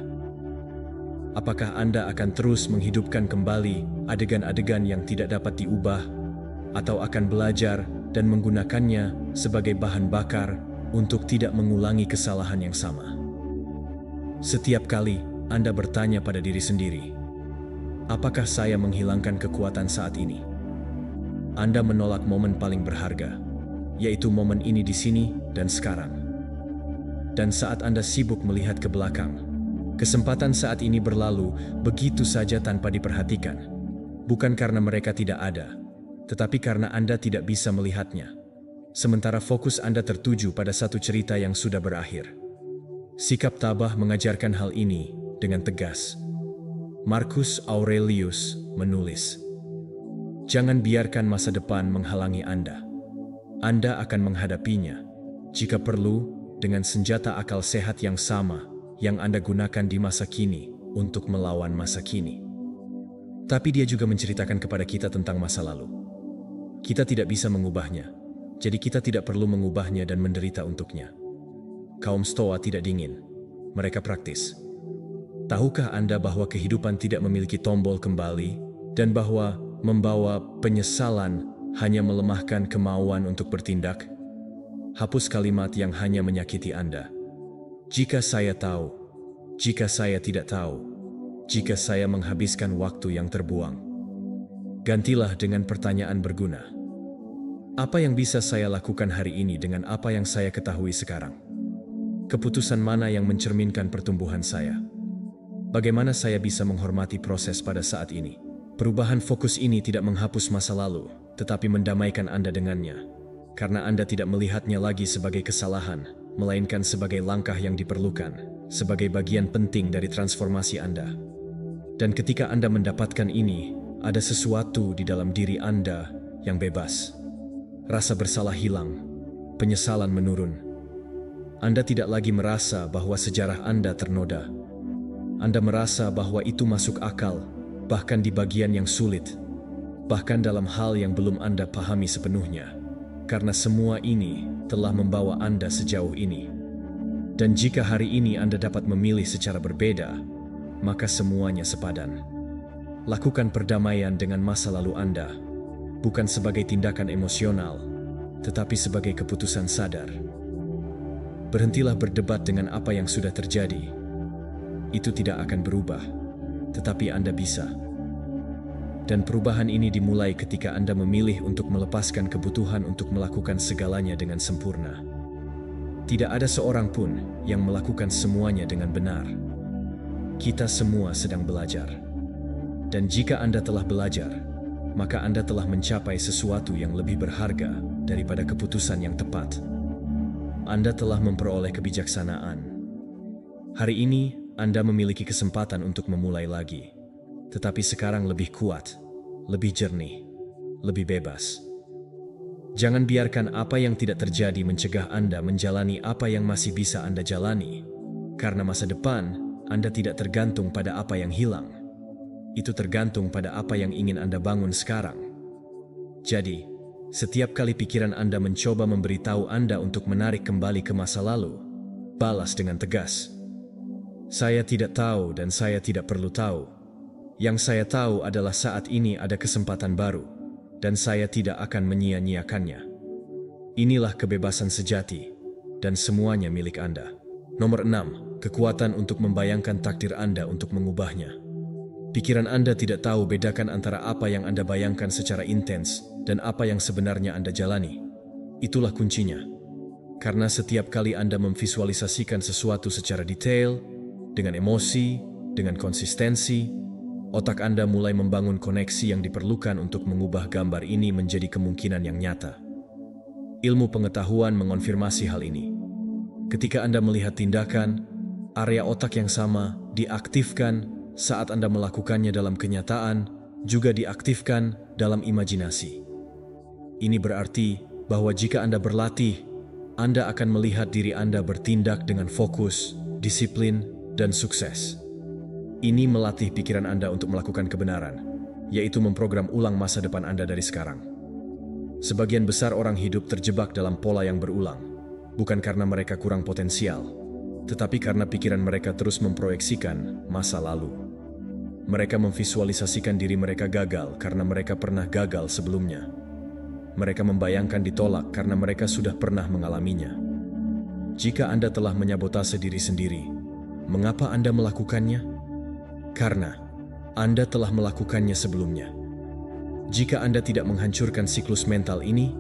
Apakah Anda akan terus menghidupkan kembali adegan-adegan yang tidak dapat diubah, atau akan belajar dan menggunakannya sebagai bahan bakar untuk tidak mengulangi kesalahan yang sama? Setiap kali Anda bertanya pada diri sendiri, apakah saya menghilangkan kekuatan saat ini? Anda menolak momen paling berharga, yaitu momen ini di sini dan sekarang. Dan saat Anda sibuk melihat ke belakang, kesempatan saat ini berlalu begitu saja tanpa diperhatikan. Bukan karena mereka tidak ada, tetapi karena Anda tidak bisa melihatnya. Sementara fokus Anda tertuju pada satu cerita yang sudah berakhir. Sikap tabah mengajarkan hal ini dengan tegas. Marcus Aurelius menulis, "Jangan biarkan masa depan menghalangi Anda. Anda akan menghadapinya, jika perlu, dengan senjata akal sehat yang sama yang Anda gunakan di masa kini untuk melawan masa kini." Tapi dia juga menceritakan kepada kita tentang masa lalu. Kita tidak bisa mengubahnya, jadi kita tidak perlu mengubahnya dan menderita untuknya. Kaum Stoa tidak dingin, mereka praktis. Tahukah Anda bahwa kehidupan tidak memiliki tombol kembali dan bahwa membawa penyesalan hanya melemahkan kemauan untuk bertindak? Hapus kalimat yang hanya menyakiti Anda. Jika saya tahu, jika saya tidak tahu, jika saya menghabiskan waktu yang terbuang. Gantilah dengan pertanyaan berguna. Apa yang bisa saya lakukan hari ini dengan apa yang saya ketahui sekarang? Keputusan mana yang mencerminkan pertumbuhan saya? Bagaimana saya bisa menghormati proses pada saat ini? Perubahan fokus ini tidak menghapus masa lalu, tetapi mendamaikan Anda dengannya. Karena Anda tidak melihatnya lagi sebagai kesalahan, melainkan sebagai langkah yang diperlukan, sebagai bagian penting dari transformasi Anda. Dan ketika Anda mendapatkan ini, ada sesuatu di dalam diri Anda yang bebas. Rasa bersalah hilang, penyesalan menurun. Anda tidak lagi merasa bahwa sejarah Anda ternoda. Anda merasa bahwa itu masuk akal, bahkan di bagian yang sulit, bahkan dalam hal yang belum Anda pahami sepenuhnya. Karena semua ini telah membawa Anda sejauh ini. Dan jika hari ini Anda dapat memilih secara berbeda, maka semuanya sepadan. Lakukan perdamaian dengan masa lalu Anda, bukan sebagai tindakan emosional, tetapi sebagai keputusan sadar. Berhentilah berdebat dengan apa yang sudah terjadi. Itu tidak akan berubah, tetapi Anda bisa. Dan perubahan ini dimulai ketika Anda memilih untuk melepaskan kebutuhan untuk melakukan segalanya dengan sempurna. Tidak ada seorang pun yang melakukan semuanya dengan benar. Kita semua sedang belajar. Dan jika Anda telah belajar, maka Anda telah mencapai sesuatu yang lebih berharga daripada keputusan yang tepat. Anda telah memperoleh kebijaksanaan. Hari ini, Anda memiliki kesempatan untuk memulai lagi. Tetapi sekarang lebih kuat, lebih jernih, lebih bebas. Jangan biarkan apa yang tidak terjadi mencegah Anda menjalani apa yang masih bisa Anda jalani. Karena masa depan, Anda tidak tergantung pada apa yang hilang. Itu tergantung pada apa yang ingin Anda bangun sekarang. Jadi, setiap kali pikiran Anda mencoba memberitahu Anda untuk menarik kembali ke masa lalu, balas dengan tegas. Saya tidak tahu dan saya tidak perlu tahu. Yang saya tahu adalah saat ini ada kesempatan baru, dan saya tidak akan menyia-nyiakannya. Inilah kebebasan sejati, dan semuanya milik Anda. Nomor 6. Kekuatan untuk membayangkan takdir Anda untuk mengubahnya. Pikiran Anda tidak tahu bedakan antara apa yang Anda bayangkan secara intens dan apa yang sebenarnya Anda jalani. Itulah kuncinya. Karena setiap kali Anda memvisualisasikan sesuatu secara detail, dengan emosi, dengan konsistensi, otak Anda mulai membangun koneksi yang diperlukan untuk mengubah gambar ini menjadi kemungkinan yang nyata. Ilmu pengetahuan mengonfirmasi hal ini. Ketika Anda melihat tindakan, area otak yang sama diaktifkan saat Anda melakukannya dalam kenyataan, juga diaktifkan dalam imajinasi. Ini berarti bahwa jika Anda berlatih, Anda akan melihat diri Anda bertindak dengan fokus, disiplin, dan sukses. Ini melatih pikiran Anda untuk melakukan kebenaran, yaitu memprogram ulang masa depan Anda dari sekarang. Sebagian besar orang hidup terjebak dalam pola yang berulang, bukan karena mereka kurang potensial, tetapi karena pikiran mereka terus memproyeksikan masa lalu. Mereka memvisualisasikan diri mereka gagal karena mereka pernah gagal sebelumnya. Mereka membayangkan ditolak karena mereka sudah pernah mengalaminya. Jika Anda telah menyabotase diri sendiri, mengapa Anda melakukannya? Karena Anda telah melakukannya sebelumnya. Jika Anda tidak menghancurkan siklus mental ini,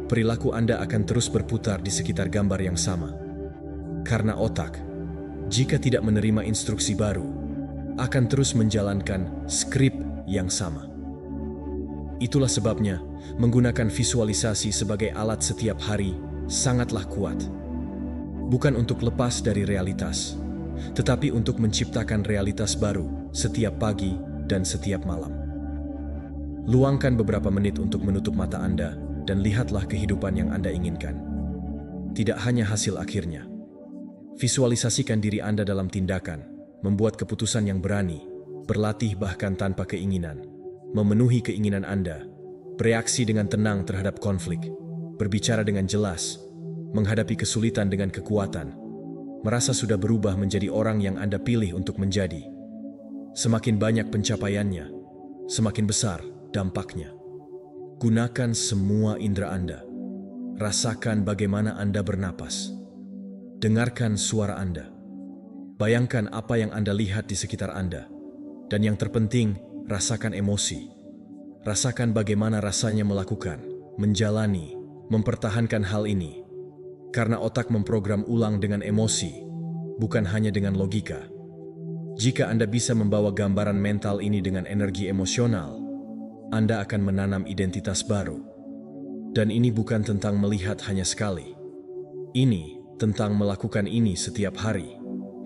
perilaku Anda akan terus berputar di sekitar gambar yang sama. Karena otak, jika tidak menerima instruksi baru, akan terus menjalankan skrip yang sama. Itulah sebabnya, menggunakan visualisasi sebagai alat setiap hari sangatlah kuat. Bukan untuk lepas dari realitas, tetapi untuk menciptakan realitas baru setiap pagi dan setiap malam. Luangkan beberapa menit untuk menutup mata Anda dan lihatlah kehidupan yang Anda inginkan. Tidak hanya hasil akhirnya. Visualisasikan diri Anda dalam tindakan, membuat keputusan yang berani, berlatih bahkan tanpa keinginan, memenuhi keinginan Anda, bereaksi dengan tenang terhadap konflik, berbicara dengan jelas, menghadapi kesulitan dengan kekuatan, merasa sudah berubah menjadi orang yang Anda pilih untuk menjadi. Semakin banyak pencapaiannya, semakin besar dampaknya. Gunakan semua indera Anda. Rasakan bagaimana Anda bernapas. Dengarkan suara Anda. Bayangkan apa yang Anda lihat di sekitar Anda. Dan yang terpenting, rasakan emosi. Rasakan bagaimana rasanya melakukan, menjalani, mempertahankan hal ini. Karena otak memprogram ulang dengan emosi, bukan hanya dengan logika. Jika Anda bisa membawa gambaran mental ini dengan energi emosional, Anda akan menanam identitas baru. Dan ini bukan tentang melihat hanya sekali. Ini tentang melakukan ini setiap hari,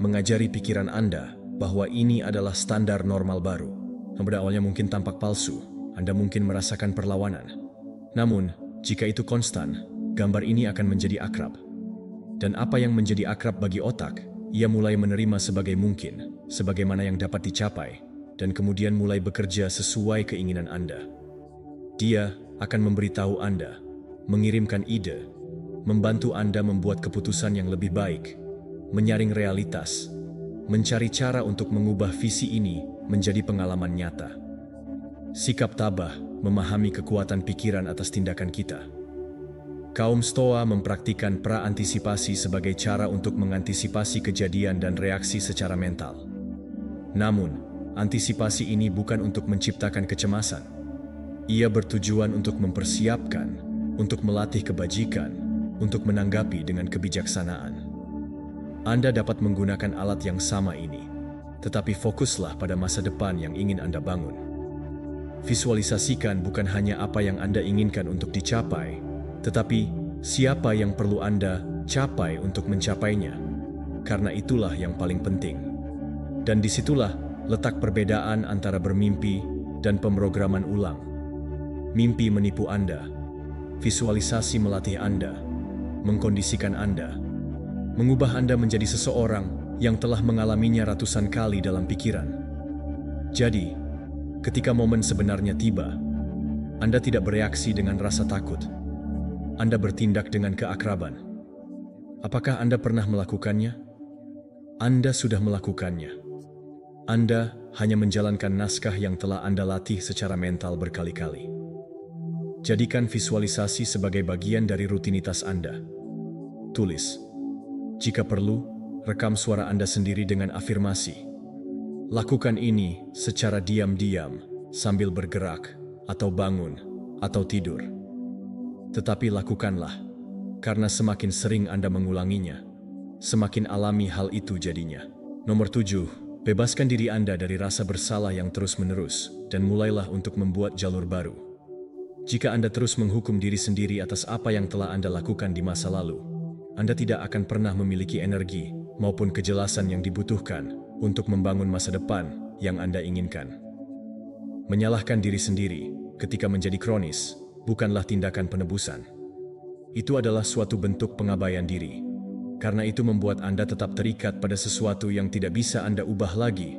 mengajari pikiran Anda bahwa ini adalah standar normal baru. Yang pada awalnya mungkin tampak palsu, Anda mungkin merasakan perlawanan. Namun, jika itu konstan, gambar ini akan menjadi akrab. Dan apa yang menjadi akrab bagi otak, ia mulai menerima sebagai mungkin, sebagaimana yang dapat dicapai, dan kemudian mulai bekerja sesuai keinginan Anda. Dia akan memberitahu Anda, mengirimkan ide, membantu Anda membuat keputusan yang lebih baik, menyaring realitas, mencari cara untuk mengubah visi ini menjadi pengalaman nyata. Sikap tabah memahami kekuatan pikiran atas tindakan kita. Kaum Stoa mempraktikkan pra-antisipasi sebagai cara untuk mengantisipasi kejadian dan reaksi secara mental. Namun, antisipasi ini bukan untuk menciptakan kecemasan. Ia bertujuan untuk mempersiapkan, untuk melatih kebajikan, untuk menanggapi dengan kebijaksanaan. Anda dapat menggunakan alat yang sama ini, tetapi fokuslah pada masa depan yang ingin Anda bangun. Visualisasikan bukan hanya apa yang Anda inginkan untuk dicapai, tetapi siapa yang perlu Anda capai untuk mencapainya. Karena itulah yang paling penting. Dan disitulah letak perbedaan antara bermimpi dan pemrograman ulang. Mimpi menipu Anda, visualisasi melatih Anda, mengkondisikan Anda, mengubah Anda menjadi seseorang yang telah mengalaminya ratusan kali dalam pikiran. Jadi, ketika momen sebenarnya tiba, Anda tidak bereaksi dengan rasa takut. Anda bertindak dengan keakraban. Apakah Anda pernah melakukannya? Anda sudah melakukannya. Anda hanya menjalankan naskah yang telah Anda latih secara mental berkali-kali. Jadikan visualisasi sebagai bagian dari rutinitas Anda. Tulis. Jika perlu, rekam suara Anda sendiri dengan afirmasi. Lakukan ini secara diam-diam, sambil bergerak, atau bangun, atau tidur. Tetapi lakukanlah, karena semakin sering Anda mengulanginya, semakin alami hal itu jadinya. Nomor 7, bebaskan diri Anda dari rasa bersalah yang terus-menerus, dan mulailah untuk membuat jalur baru. Jika Anda terus menghukum diri sendiri atas apa yang telah Anda lakukan di masa lalu, Anda tidak akan pernah memiliki energi maupun kejelasan yang dibutuhkan untuk membangun masa depan yang Anda inginkan. Menyalahkan diri sendiri ketika menjadi kronis bukanlah tindakan penebusan. Itu adalah suatu bentuk pengabaian diri. Karena itu membuat Anda tetap terikat pada sesuatu yang tidak bisa Anda ubah lagi,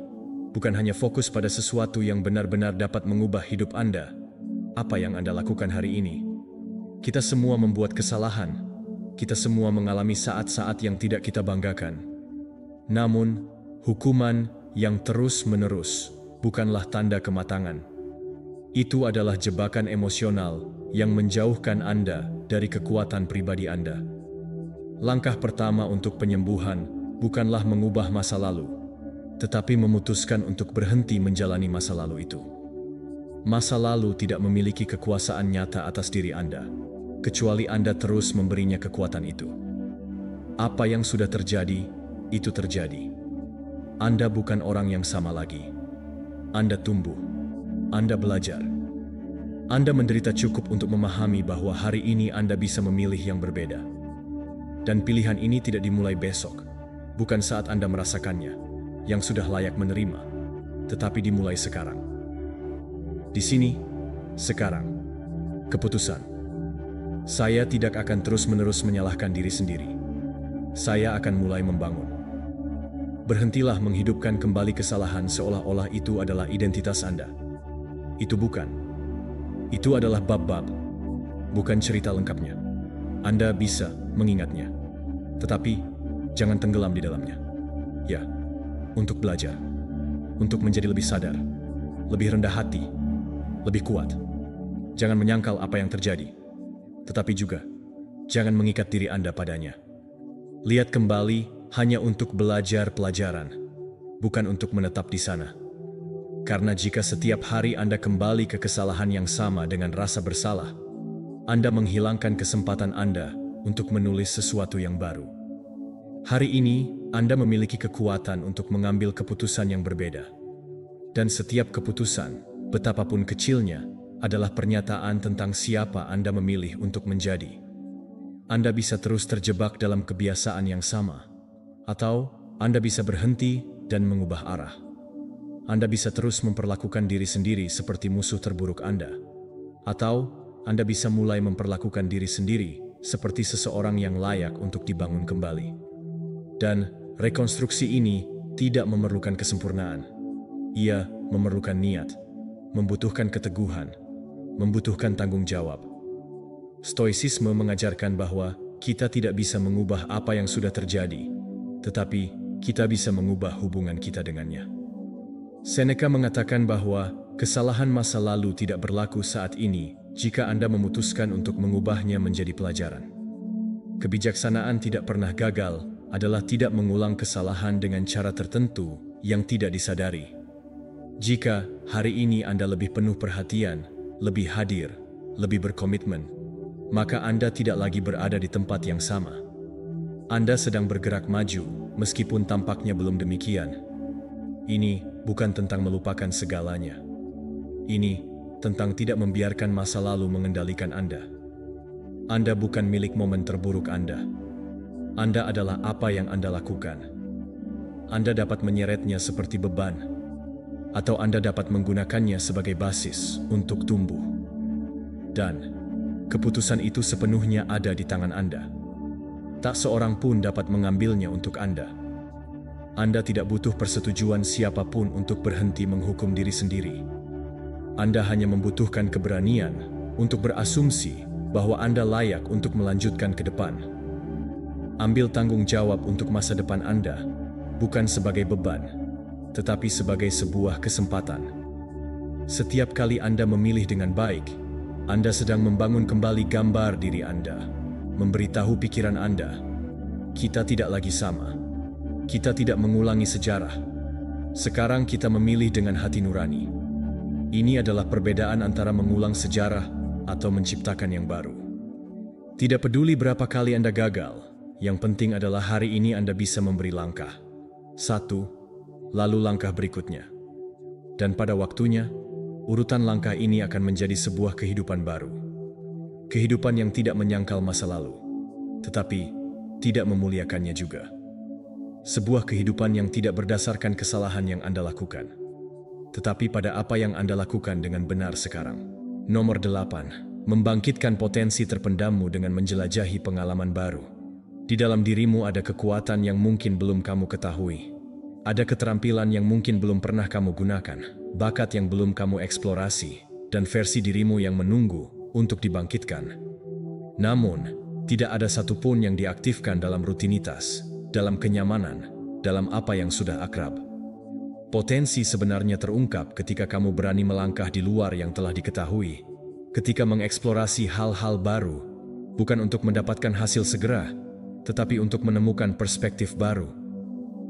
bukan hanya fokus pada sesuatu yang benar-benar dapat mengubah hidup Anda. Apa yang Anda lakukan hari ini? Kita semua membuat kesalahan. Kita semua mengalami saat-saat yang tidak kita banggakan. Namun, hukuman yang terus-menerus bukanlah tanda kematangan. Itu adalah jebakan emosional yang menjauhkan Anda dari kekuatan pribadi Anda. Langkah pertama untuk penyembuhan bukanlah mengubah masa lalu, tetapi memutuskan untuk berhenti menjalani masa lalu itu. Masa lalu tidak memiliki kekuasaan nyata atas diri Anda, kecuali Anda terus memberinya kekuatan itu. Apa yang sudah terjadi, itu terjadi. Anda bukan orang yang sama lagi. Anda tumbuh. Anda belajar. Anda menderita cukup untuk memahami bahwa hari ini Anda bisa memilih yang berbeda. Dan pilihan ini tidak dimulai besok, bukan saat Anda merasakannya, yang sudah layak menerima, tetapi dimulai sekarang. Di sini, sekarang, keputusan. Saya tidak akan terus-menerus menyalahkan diri sendiri. Saya akan mulai membangun. Berhentilah menghidupkan kembali kesalahan seolah-olah itu adalah identitas Anda. Itu bukan. Itu adalah bab-bab, bukan cerita lengkapnya. Anda bisa mengingatnya, tetapi jangan tenggelam di dalamnya. Ya, untuk belajar, untuk menjadi lebih sadar, lebih rendah hati, lebih kuat. Jangan menyangkal apa yang terjadi, tetapi juga jangan mengikat diri Anda padanya. Lihat kembali hanya untuk belajar pelajaran, bukan untuk menetap di sana. Karena jika setiap hari Anda kembali ke kesalahan yang sama dengan rasa bersalah, Anda menghilangkan kesempatan Anda untuk menulis sesuatu yang baru. Hari ini, Anda memiliki kekuatan untuk mengambil keputusan yang berbeda. Dan setiap keputusan, betapapun kecilnya, adalah pernyataan tentang siapa Anda memilih untuk menjadi. Anda bisa terus terjebak dalam kebiasaan yang sama, atau Anda bisa berhenti dan mengubah arah. Anda bisa terus memperlakukan diri sendiri seperti musuh terburuk Anda. Atau Anda bisa mulai memperlakukan diri sendiri seperti seseorang yang layak untuk dibangun kembali. Dan rekonstruksi ini tidak memerlukan kesempurnaan. Ia memerlukan niat, membutuhkan keteguhan, membutuhkan tanggung jawab. Stoicisme mengajarkan bahwa kita tidak bisa mengubah apa yang sudah terjadi, tetapi kita bisa mengubah hubungan kita dengannya. Seneca mengatakan bahwa kesalahan masa lalu tidak berlaku saat ini jika Anda memutuskan untuk mengubahnya menjadi pelajaran. Kebijaksanaan tidak pernah gagal adalah tidak mengulang kesalahan dengan cara tertentu yang tidak disadari. Jika hari ini Anda lebih penuh perhatian, lebih hadir, lebih berkomitmen, maka Anda tidak lagi berada di tempat yang sama. Anda sedang bergerak maju, meskipun tampaknya belum demikian. Ini bukan tentang melupakan segalanya. Ini tentang tidak membiarkan masa lalu mengendalikan Anda. Anda bukan milik momen terburuk Anda. Anda adalah apa yang Anda lakukan. Anda dapat menyeretnya seperti beban, atau Anda dapat menggunakannya sebagai basis untuk tumbuh. Dan keputusan itu sepenuhnya ada di tangan Anda. Tak seorang pun dapat mengambilnya untuk Anda. Anda tidak butuh persetujuan siapapun untuk berhenti menghukum diri sendiri. Anda hanya membutuhkan keberanian untuk berasumsi bahwa Anda layak untuk melanjutkan ke depan. Ambil tanggung jawab untuk masa depan Anda, bukan sebagai beban, tetapi sebagai sebuah kesempatan. Setiap kali Anda memilih dengan baik, Anda sedang membangun kembali gambar diri Anda, memberitahu pikiran Anda, kita tidak lagi sama. Kita tidak mengulangi sejarah. Sekarang kita memilih dengan hati nurani. Ini adalah perbedaan antara mengulang sejarah atau menciptakan yang baru. Tidak peduli berapa kali Anda gagal, yang penting adalah hari ini Anda bisa memberi langkah. Satu, lalu langkah berikutnya. Dan pada waktunya, urutan langkah ini akan menjadi sebuah kehidupan baru. Kehidupan yang tidak menyangkal masa lalu, tetapi tidak memuliakannya juga. Sebuah kehidupan yang tidak berdasarkan kesalahan yang Anda lakukan, tetapi pada apa yang Anda lakukan dengan benar sekarang. Nomor 8. Membangkitkan potensi terpendammu dengan menjelajahi pengalaman baru. Di dalam dirimu ada kekuatan yang mungkin belum kamu ketahui. Ada keterampilan yang mungkin belum pernah kamu gunakan, bakat yang belum kamu eksplorasi, dan versi dirimu yang menunggu untuk dibangkitkan. Namun, tidak ada satupun yang diaktifkan dalam rutinitas, dalam kenyamanan, dalam apa yang sudah akrab. Potensi sebenarnya terungkap ketika kamu berani melangkah di luar yang telah diketahui, ketika mengeksplorasi hal-hal baru, bukan untuk mendapatkan hasil segera, tetapi untuk menemukan perspektif baru.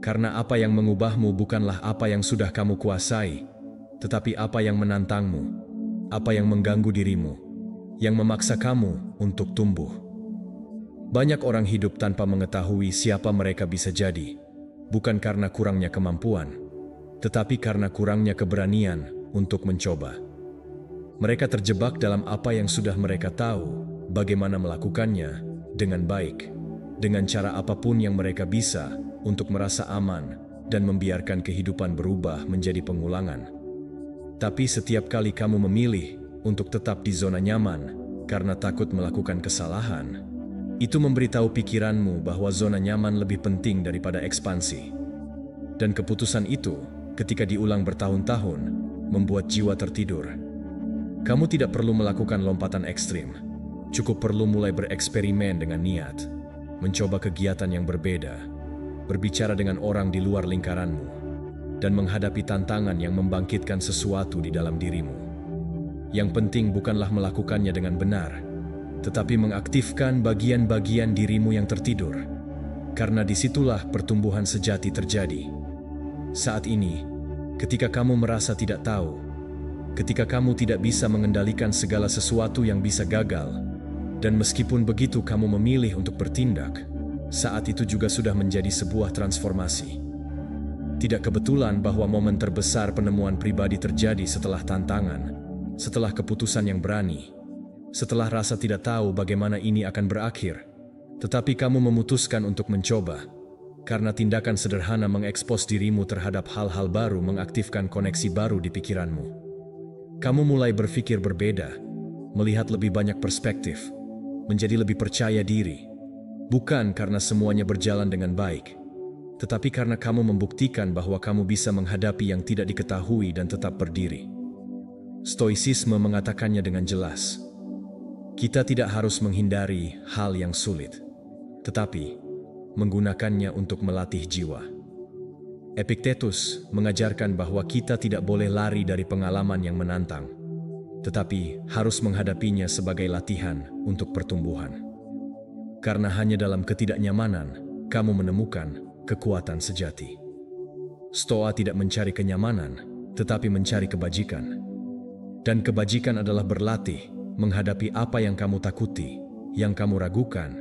Karena apa yang mengubahmu bukanlah apa yang sudah kamu kuasai, tetapi apa yang menantangmu, apa yang mengganggu dirimu, yang memaksa kamu untuk tumbuh. Banyak orang hidup tanpa mengetahui siapa mereka bisa jadi, bukan karena kurangnya kemampuan, tetapi karena kurangnya keberanian untuk mencoba. Mereka terjebak dalam apa yang sudah mereka tahu, bagaimana melakukannya dengan baik, dengan cara apapun yang mereka bisa untuk merasa aman dan membiarkan kehidupan berubah menjadi pengulangan. Tapi setiap kali kamu memilih untuk tetap di zona nyaman karena takut melakukan kesalahan, itu memberitahu pikiranmu bahwa zona nyaman lebih penting daripada ekspansi. Dan keputusan itu, ketika diulang bertahun-tahun, membuat jiwa tertidur. Kamu tidak perlu melakukan lompatan ekstrim. Cukup perlu mulai bereksperimen dengan niat, mencoba kegiatan yang berbeda, berbicara dengan orang di luar lingkaranmu, dan menghadapi tantangan yang membangkitkan sesuatu di dalam dirimu. Yang penting bukanlah melakukannya dengan benar, tetapi mengaktifkan bagian-bagian dirimu yang tertidur, karena disitulah pertumbuhan sejati terjadi. Saat ini, ketika kamu merasa tidak tahu, ketika kamu tidak bisa mengendalikan segala sesuatu yang bisa gagal, dan meskipun begitu kamu memilih untuk bertindak, saat itu juga sudah menjadi sebuah transformasi. Tidak kebetulan bahwa momen terbesar penemuan pribadi terjadi setelah tantangan, setelah keputusan yang berani, setelah rasa tidak tahu bagaimana ini akan berakhir, tetapi kamu memutuskan untuk mencoba. Karena tindakan sederhana mengekspos dirimu terhadap hal-hal baru mengaktifkan koneksi baru di pikiranmu. Kamu mulai berpikir berbeda, melihat lebih banyak perspektif, menjadi lebih percaya diri. Bukan karena semuanya berjalan dengan baik, tetapi karena kamu membuktikan bahwa kamu bisa menghadapi yang tidak diketahui dan tetap berdiri. Stoicisme mengatakannya dengan jelas. Kita tidak harus menghindari hal yang sulit, tetapi menggunakannya untuk melatih jiwa. Epictetus mengajarkan bahwa kita tidak boleh lari dari pengalaman yang menantang, tetapi harus menghadapinya sebagai latihan untuk pertumbuhan. Karena hanya dalam ketidaknyamanan, kamu menemukan kekuatan sejati. Stoa tidak mencari kenyamanan, tetapi mencari kebajikan. Dan kebajikan adalah berlatih menghadapi apa yang kamu takuti, yang kamu ragukan,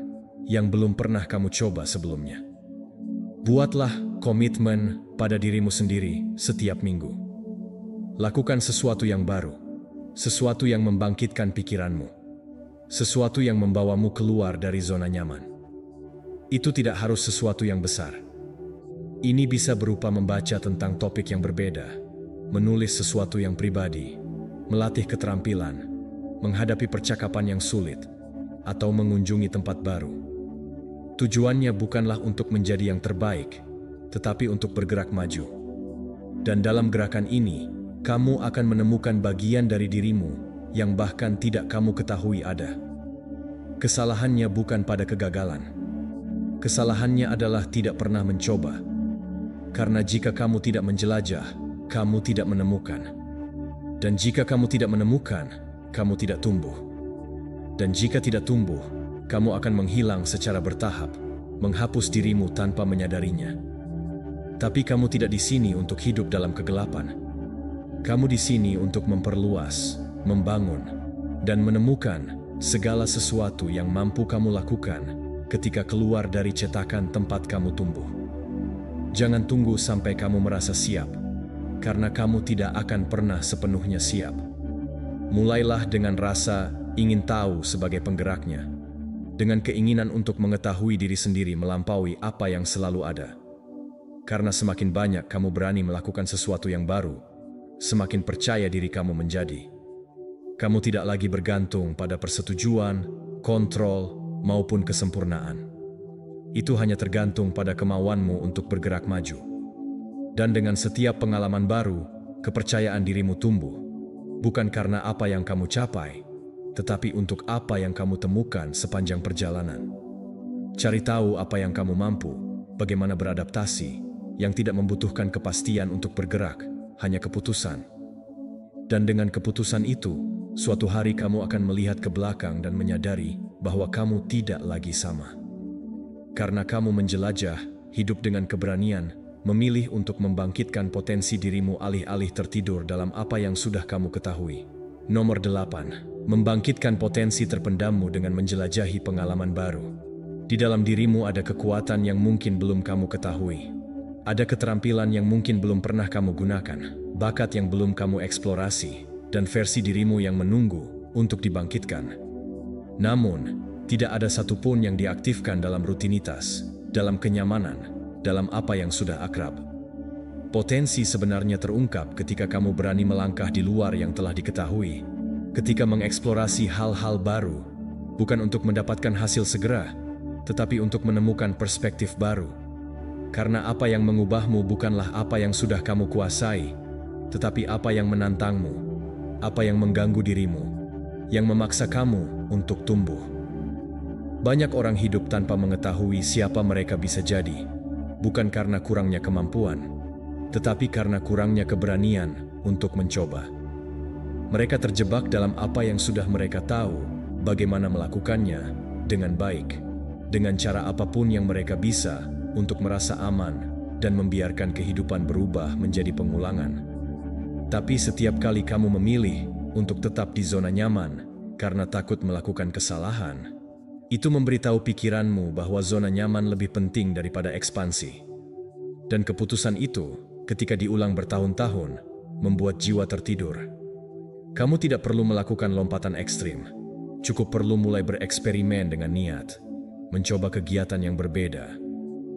yang belum pernah kamu coba sebelumnya. Buatlah komitmen pada dirimu sendiri setiap minggu. Lakukan sesuatu yang baru, sesuatu yang membangkitkan pikiranmu, sesuatu yang membawamu keluar dari zona nyaman. Itu tidak harus sesuatu yang besar. Ini bisa berupa membaca tentang topik yang berbeda, menulis sesuatu yang pribadi, melatih keterampilan, menghadapi percakapan yang sulit, atau mengunjungi tempat baru. Tujuannya bukanlah untuk menjadi yang terbaik, tetapi untuk bergerak maju. Dan dalam gerakan ini, kamu akan menemukan bagian dari dirimu yang bahkan tidak kamu ketahui ada. Kesalahannya bukan pada kegagalan. Kesalahannya adalah tidak pernah mencoba. Karena jika kamu tidak menjelajah, kamu tidak menemukan. Dan jika kamu tidak menemukan, kamu tidak tumbuh. Dan jika tidak tumbuh, kamu akan menghilang secara bertahap, menghapus dirimu tanpa menyadarinya. Tapi kamu tidak di sini untuk hidup dalam kegelapan. Kamu di sini untuk memperluas, membangun, dan menemukan segala sesuatu yang mampu kamu lakukan ketika keluar dari cetakan tempat kamu tumbuh. Jangan tunggu sampai kamu merasa siap, karena kamu tidak akan pernah sepenuhnya siap. Mulailah dengan rasa ingin tahu sebagai penggeraknya, dengan keinginan untuk mengetahui diri sendiri melampaui apa yang selalu ada. Karena semakin banyak kamu berani melakukan sesuatu yang baru, semakin percaya diri kamu menjadi. Kamu tidak lagi bergantung pada persetujuan, kontrol, maupun kesempurnaan. Itu hanya tergantung pada kemauanmu untuk bergerak maju. Dan dengan setiap pengalaman baru, kepercayaan dirimu tumbuh, bukan karena apa yang kamu capai, tetapi untuk apa yang kamu temukan sepanjang perjalanan. Cari tahu apa yang kamu mampu, bagaimana beradaptasi, yang tidak membutuhkan kepastian untuk bergerak, hanya keputusan. Dan dengan keputusan itu, suatu hari kamu akan melihat ke belakang dan menyadari bahwa kamu tidak lagi sama. Karena kamu menjelajah, hidup dengan keberanian, memilih untuk membangkitkan potensi dirimu alih-alih tertidur dalam apa yang sudah kamu ketahui. Nomor 8. Membangkitkan potensi terpendammu dengan menjelajahi pengalaman baru. Di dalam dirimu ada kekuatan yang mungkin belum kamu ketahui. Ada keterampilan yang mungkin belum pernah kamu gunakan, bakat yang belum kamu eksplorasi, dan versi dirimu yang menunggu untuk dibangkitkan. Namun, tidak ada satupun yang diaktifkan dalam rutinitas, dalam kenyamanan, dalam apa yang sudah akrab. Potensi sebenarnya terungkap ketika kamu berani melangkah di luar yang telah diketahui, ketika mengeksplorasi hal-hal baru, bukan untuk mendapatkan hasil segera, tetapi untuk menemukan perspektif baru. Karena apa yang mengubahmu bukanlah apa yang sudah kamu kuasai, tetapi apa yang menantangmu, apa yang mengganggu dirimu, yang memaksa kamu untuk tumbuh. Banyak orang hidup tanpa mengetahui siapa mereka bisa jadi, bukan karena kurangnya kemampuan, tetapi karena kurangnya keberanian untuk mencoba. Mereka terjebak dalam apa yang sudah mereka tahu, bagaimana melakukannya dengan baik, dengan cara apapun yang mereka bisa untuk merasa aman dan membiarkan kehidupan berubah menjadi pengulangan. Tapi setiap kali kamu memilih untuk tetap di zona nyaman karena takut melakukan kesalahan, itu memberitahu pikiranmu bahwa zona nyaman lebih penting daripada ekspansi. Dan keputusan itu, ketika diulang bertahun-tahun, membuat jiwa tertidur. Kamu tidak perlu melakukan lompatan ekstrim. Cukup perlu mulai bereksperimen dengan niat, mencoba kegiatan yang berbeda,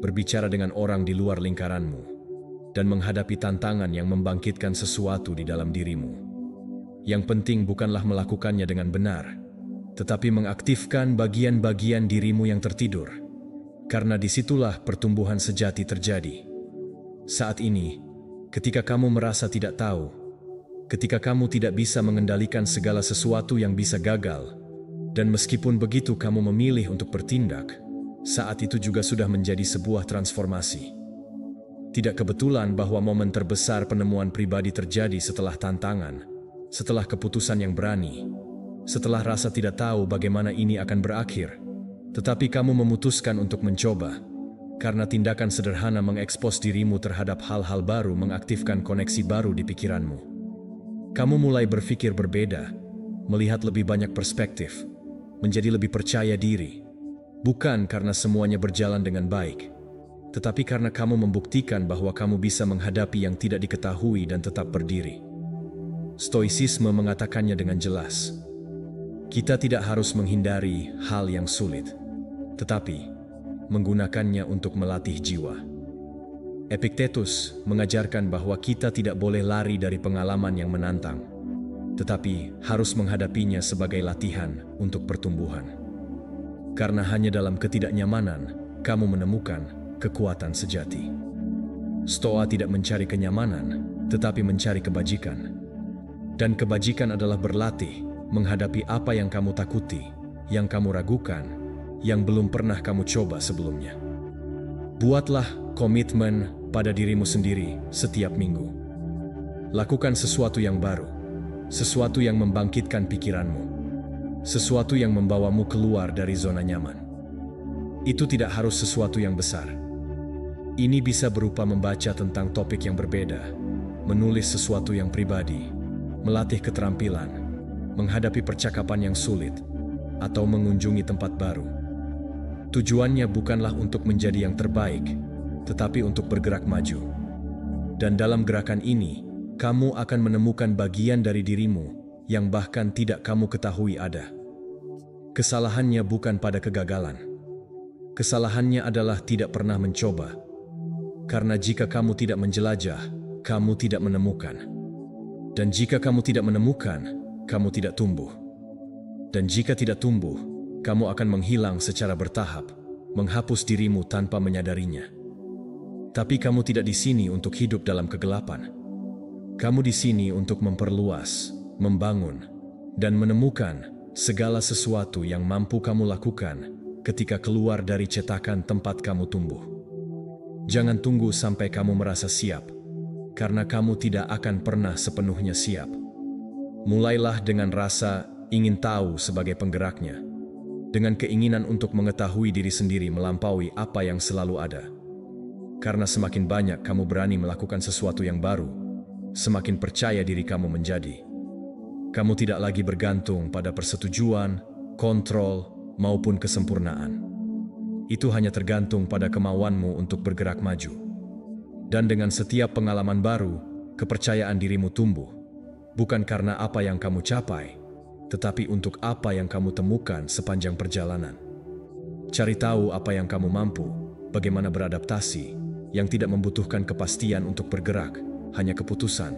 berbicara dengan orang di luar lingkaranmu, dan menghadapi tantangan yang membangkitkan sesuatu di dalam dirimu. Yang penting bukanlah melakukannya dengan benar, tetapi mengaktifkan bagian-bagian dirimu yang tertidur, karena disitulah pertumbuhan sejati terjadi. Saat ini, ketika kamu merasa tidak tahu, ketika kamu tidak bisa mengendalikan segala sesuatu yang bisa gagal, dan meskipun begitu kamu memilih untuk bertindak, saat itu juga sudah menjadi sebuah transformasi. Tidak kebetulan bahwa momen terbesar penemuan pribadi terjadi setelah tantangan, setelah keputusan yang berani, setelah rasa tidak tahu bagaimana ini akan berakhir, tetapi kamu memutuskan untuk mencoba, karena tindakan sederhana mengekspos dirimu terhadap hal-hal baru mengaktifkan koneksi baru di pikiranmu. Kamu mulai berpikir berbeda, melihat lebih banyak perspektif, menjadi lebih percaya diri, bukan karena semuanya berjalan dengan baik, tetapi karena kamu membuktikan bahwa kamu bisa menghadapi yang tidak diketahui dan tetap berdiri. Stoicisme mengatakannya dengan jelas. Kita tidak harus menghindari hal yang sulit, tetapi menggunakannya untuk melatih jiwa. Epictetus mengajarkan bahwa kita tidak boleh lari dari pengalaman yang menantang, tetapi harus menghadapinya sebagai latihan untuk pertumbuhan. Karena hanya dalam ketidaknyamanan, kamu menemukan kekuatan sejati. Stoa tidak mencari kenyamanan, tetapi mencari kebajikan. Dan kebajikan adalah berlatih menghadapi apa yang kamu takuti, yang kamu ragukan, yang belum pernah kamu coba sebelumnya. Buatlah komitmen pada dirimu sendiri setiap minggu. Lakukan sesuatu yang baru, sesuatu yang membangkitkan pikiranmu, sesuatu yang membawamu keluar dari zona nyaman. Itu tidak harus sesuatu yang besar. Ini bisa berupa membaca tentang topik yang berbeda, menulis sesuatu yang pribadi, melatih keterampilan, menghadapi percakapan yang sulit, atau mengunjungi tempat baru. Tujuannya bukanlah untuk menjadi yang terbaik, tetapi untuk bergerak maju. Dan dalam gerakan ini, kamu akan menemukan bagian dari dirimu yang bahkan tidak kamu ketahui ada. Kesalahannya bukan pada kegagalan. Kesalahannya adalah tidak pernah mencoba. Karena jika kamu tidak menjelajah, kamu tidak menemukan. Dan jika kamu tidak menemukan, kamu tidak tumbuh. Dan jika tidak tumbuh, kamu akan menghilang secara bertahap, menghapus dirimu tanpa menyadarinya. Tapi kamu tidak di sini untuk hidup dalam kegelapan. Kamu di sini untuk memperluas, membangun, dan menemukan segala sesuatu yang mampu kamu lakukan ketika keluar dari cetakan tempat kamu tumbuh. Jangan tunggu sampai kamu merasa siap, karena kamu tidak akan pernah sepenuhnya siap. Mulailah dengan rasa ingin tahu sebagai penggeraknya, dengan keinginan untuk mengetahui diri sendiri melampaui apa yang selalu ada. Karena semakin banyak kamu berani melakukan sesuatu yang baru, semakin percaya diri kamu menjadi. Kamu tidak lagi bergantung pada persetujuan, kontrol, maupun kesempurnaan. Itu hanya tergantung pada kemauanmu untuk bergerak maju. Dan dengan setiap pengalaman baru, kepercayaan dirimu tumbuh, bukan karena apa yang kamu capai, tetapi untuk apa yang kamu temukan sepanjang perjalanan. Cari tahu apa yang kamu mampu, bagaimana beradaptasi, yang tidak membutuhkan kepastian untuk bergerak, hanya keputusan.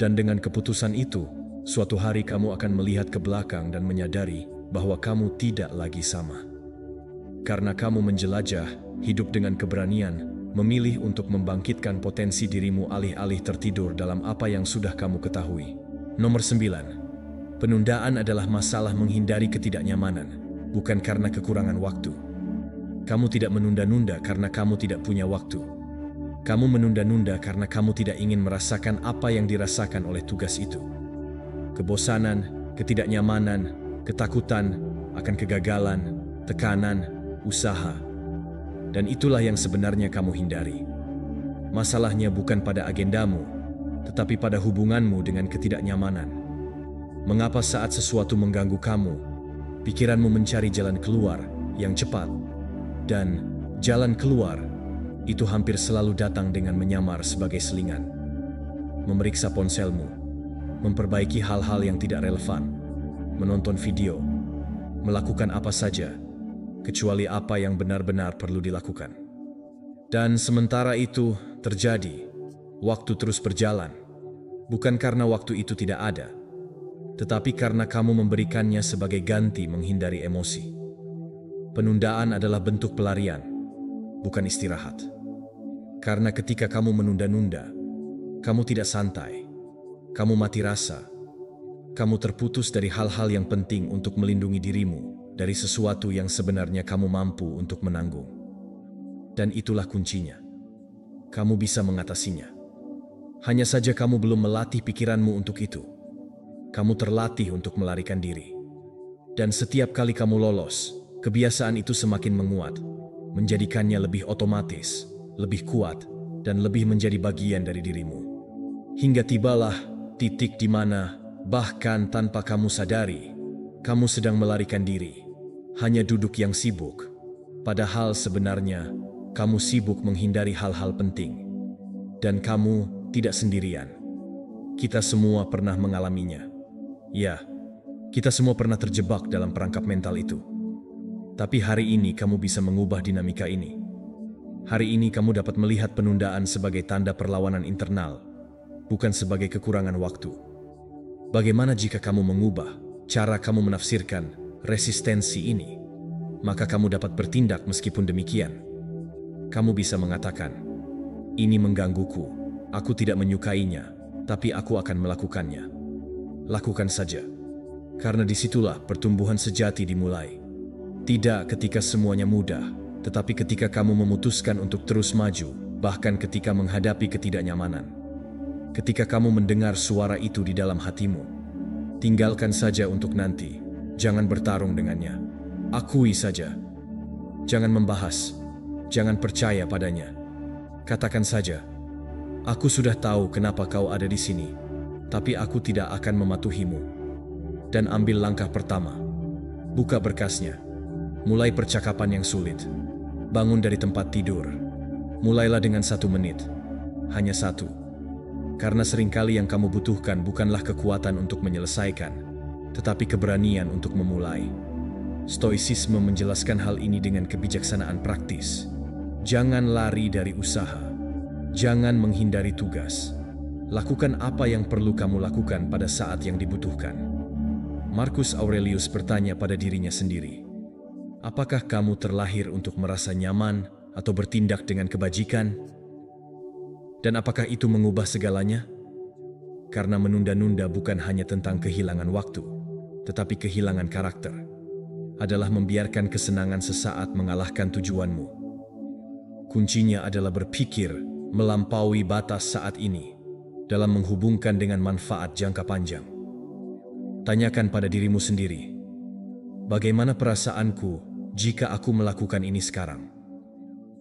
Dan dengan keputusan itu, suatu hari kamu akan melihat ke belakang dan menyadari bahwa kamu tidak lagi sama. Karena kamu menjelajah, hidup dengan keberanian, memilih untuk membangkitkan potensi dirimu alih-alih tertidur dalam apa yang sudah kamu ketahui. Nomor 9. Penundaan adalah masalah menghindari ketidaknyamanan, bukan karena kekurangan waktu. Kamu tidak menunda-nunda karena kamu tidak punya waktu. Kamu menunda-nunda karena kamu tidak ingin merasakan apa yang dirasakan oleh tugas itu. Kebosanan, ketidaknyamanan, ketakutan akan kegagalan, tekanan, usaha. Dan itulah yang sebenarnya kamu hindari. Masalahnya bukan pada agendamu, tetapi pada hubunganmu dengan ketidaknyamanan. Mengapa saat sesuatu mengganggu kamu, pikiranmu mencari jalan keluar yang cepat, dan jalan keluar itu hampir selalu datang dengan menyamar sebagai selingan. Memeriksa ponselmu, memperbaiki hal-hal yang tidak relevan, menonton video, melakukan apa saja, kecuali apa yang benar-benar perlu dilakukan. Dan sementara itu terjadi, waktu terus berjalan. Bukan karena waktu itu tidak ada, tetapi karena kamu memberikannya sebagai ganti menghindari emosi. Penundaan adalah bentuk pelarian, bukan istirahat. Karena ketika kamu menunda-nunda, kamu tidak santai, kamu mati rasa, kamu terputus dari hal-hal yang penting untuk melindungi dirimu dari sesuatu yang sebenarnya kamu mampu untuk menanggung. Dan itulah kuncinya. Kamu bisa mengatasinya. Hanya saja kamu belum melatih pikiranmu untuk itu. Kamu terlatih untuk melarikan diri. Dan setiap kali kamu lolos, kebiasaan itu semakin menguat, menjadikannya lebih otomatis, lebih kuat, dan lebih menjadi bagian dari dirimu. Hingga tibalah titik di mana, bahkan tanpa kamu sadari, kamu sedang melarikan diri. Hanya duduk yang sibuk, padahal sebenarnya kamu sibuk menghindari hal-hal penting. Dan kamu tidak sendirian. Kita semua pernah mengalaminya. Ya, kita semua pernah terjebak dalam perangkap mental itu. Tapi hari ini kamu bisa mengubah dinamika ini. Hari ini kamu dapat melihat penundaan sebagai tanda perlawanan internal, bukan sebagai kekurangan waktu. Bagaimana jika kamu mengubah cara kamu menafsirkan resistensi ini? Maka kamu dapat bertindak meskipun demikian. Kamu bisa mengatakan, ini menggangguku, aku tidak menyukainya, tapi aku akan melakukannya. Lakukan saja, karena disitulah pertumbuhan sejati dimulai. Tidak ketika semuanya mudah, tetapi ketika kamu memutuskan untuk terus maju, bahkan ketika menghadapi ketidaknyamanan. Ketika kamu mendengar suara itu di dalam hatimu, tinggalkan saja untuk nanti, jangan bertarung dengannya. Akui saja, jangan membahas, jangan percaya padanya. Katakan saja, aku sudah tahu kenapa kau ada di sini, tapi aku tidak akan mematuhimu. Dan ambil langkah pertama, buka berkasnya, mulai percakapan yang sulit, bangun dari tempat tidur, mulailah dengan 1 menit, hanya 1. Karena seringkali yang kamu butuhkan bukanlah kekuatan untuk menyelesaikan, tetapi keberanian untuk memulai. Stoicisme menjelaskan hal ini dengan kebijaksanaan praktis. Jangan lari dari usaha. Jangan menghindari tugas. Lakukan apa yang perlu kamu lakukan pada saat yang dibutuhkan. Marcus Aurelius bertanya pada dirinya sendiri, apakah kamu terlahir untuk merasa nyaman atau bertindak dengan kebajikan? Dan apakah itu mengubah segalanya? Karena menunda-nunda bukan hanya tentang kehilangan waktu, tetapi kehilangan karakter. Adalah membiarkan kesenangan sesaat mengalahkan tujuanmu. Kuncinya adalah berpikir melampaui batas saat ini dalam menghubungkan dengan manfaat jangka panjang. Tanyakan pada dirimu sendiri, bagaimana perasaanku jika aku melakukan ini sekarang?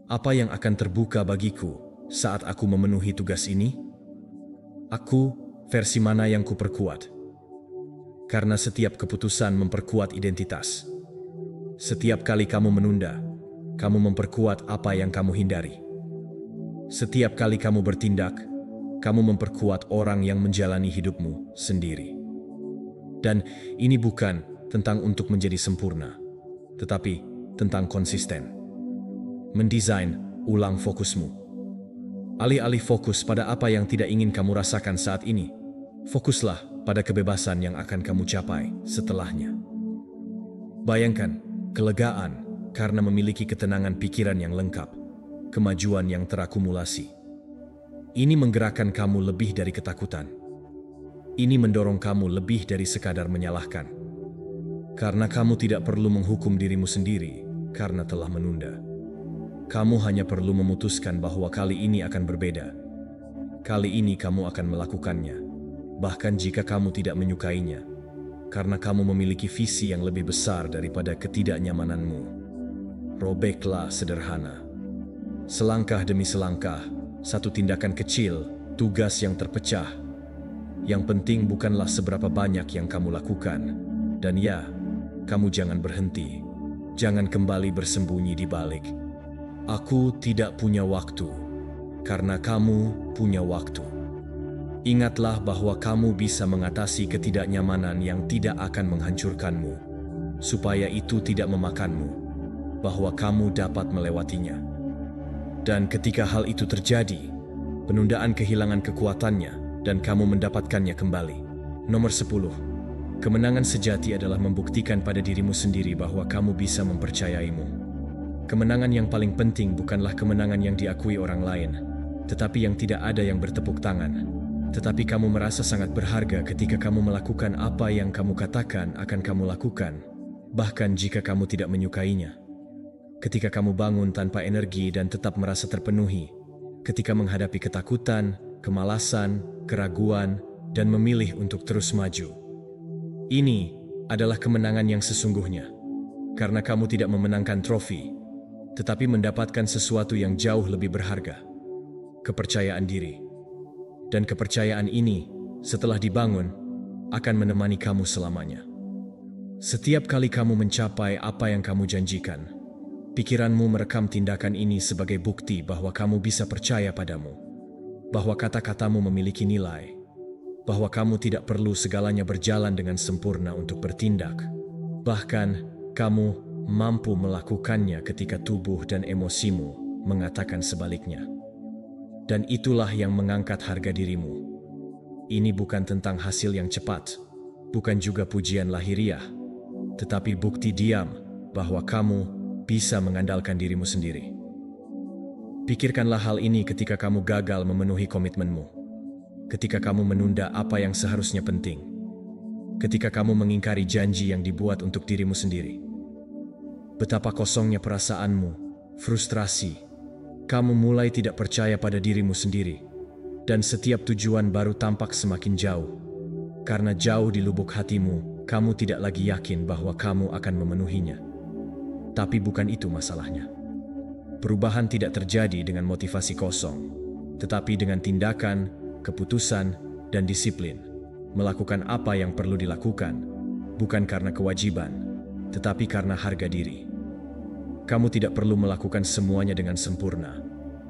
Apa yang akan terbuka bagiku saat aku memenuhi tugas ini? Aku, versi mana yang kuperkuat? Karena setiap keputusan memperkuat identitas. Setiap kali kamu menunda, kamu memperkuat apa yang kamu hindari. Setiap kali kamu bertindak, kamu memperkuat orang yang menjalani hidupmu sendiri. Dan ini bukan tentang untuk menjadi sempurna, tetapi tentang konsisten. Mendesain ulang fokusmu. Alih-alih fokus pada apa yang tidak ingin kamu rasakan saat ini, fokuslah pada kebebasan yang akan kamu capai setelahnya. Bayangkan kelegaan karena memiliki ketenangan pikiran yang lengkap, kemajuan yang terakumulasi. Ini menggerakkan kamu lebih dari ketakutan. Ini mendorong kamu lebih dari sekadar menyalahkan. Karena kamu tidak perlu menghukum dirimu sendiri karena telah menunda. Kamu hanya perlu memutuskan bahwa kali ini akan berbeda. Kali ini kamu akan melakukannya, bahkan jika kamu tidak menyukainya, karena kamu memiliki visi yang lebih besar daripada ketidaknyamananmu. Robeklah sederhana. Selangkah demi selangkah, satu tindakan kecil, tugas yang terpecah. Yang penting bukanlah seberapa banyak yang kamu lakukan. Dan ya, kamu jangan berhenti. Jangan kembali bersembunyi di balik. Aku tidak punya waktu, karena kamu punya waktu. Ingatlah bahwa kamu bisa mengatasi ketidaknyamanan yang tidak akan menghancurkanmu, supaya itu tidak memakanmu, bahwa kamu dapat melewatinya. Dan ketika hal itu terjadi, penundaan kehilangan kekuatannya dan kamu mendapatkannya kembali. Nomor 10. Kemenangan sejati adalah membuktikan pada dirimu sendiri bahwa kamu bisa mempercayaimu. Kemenangan yang paling penting bukanlah kemenangan yang diakui orang lain, tetapi yang tidak ada yang bertepuk tangan. Tetapi kamu merasa sangat berharga ketika kamu melakukan apa yang kamu katakan akan kamu lakukan, bahkan jika kamu tidak menyukainya. Ketika kamu bangun tanpa energi dan tetap merasa terpenuhi, ketika menghadapi ketakutan, kemalasan, keraguan, dan memilih untuk terus maju. Ini adalah kemenangan yang sesungguhnya, karena kamu tidak memenangkan trofi, tetapi mendapatkan sesuatu yang jauh lebih berharga, kepercayaan diri. Dan kepercayaan ini, setelah dibangun, akan menemani kamu selamanya. Setiap kali kamu mencapai apa yang kamu janjikan, pikiranmu merekam tindakan ini sebagai bukti bahwa kamu bisa percaya padamu, bahwa kata-katamu memiliki nilai, bahwa kamu tidak perlu segalanya berjalan dengan sempurna untuk bertindak. Bahkan, kamu mampu melakukannya ketika tubuh dan emosimu mengatakan sebaliknya. Dan itulah yang mengangkat harga dirimu. Ini bukan tentang hasil yang cepat, bukan juga pujian lahiriah, tetapi bukti diam bahwa kamu bisa mengandalkan dirimu sendiri. Pikirkanlah hal ini ketika kamu gagal memenuhi komitmenmu. Ketika kamu menunda apa yang seharusnya penting, ketika kamu mengingkari janji yang dibuat untuk dirimu sendiri. Betapa kosongnya perasaanmu, frustrasi, kamu mulai tidak percaya pada dirimu sendiri, dan setiap tujuan baru tampak semakin jauh. Karena jauh di lubuk hatimu, kamu tidak lagi yakin bahwa kamu akan memenuhinya. Tapi bukan itu masalahnya. Perubahan tidak terjadi dengan motivasi kosong, tetapi dengan tindakan, keputusan, dan disiplin, melakukan apa yang perlu dilakukan, bukan karena kewajiban, tetapi karena harga diri. Kamu tidak perlu melakukan semuanya dengan sempurna.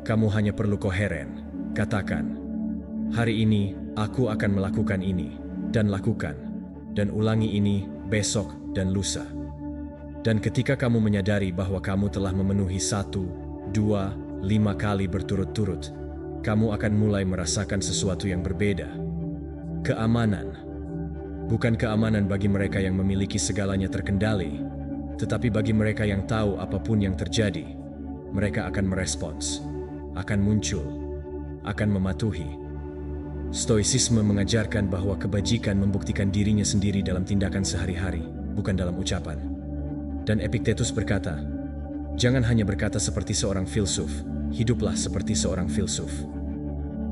Kamu hanya perlu koheren. Katakan, hari ini aku akan melakukan ini, dan lakukan, dan ulangi ini besok dan lusa. Dan ketika kamu menyadari bahwa kamu telah memenuhi 1, 2, 5 kali berturut-turut, kamu akan mulai merasakan sesuatu yang berbeda. Keamanan. Bukan keamanan bagi mereka yang memiliki segalanya terkendali, tetapi bagi mereka yang tahu apapun yang terjadi, mereka akan merespons, akan muncul, akan mematuhi. Stoicisme mengajarkan bahwa kebajikan membuktikan dirinya sendiri dalam tindakan sehari-hari, bukan dalam ucapan. Dan Epictetus berkata, jangan hanya berkata seperti seorang filsuf, hiduplah seperti seorang filsuf.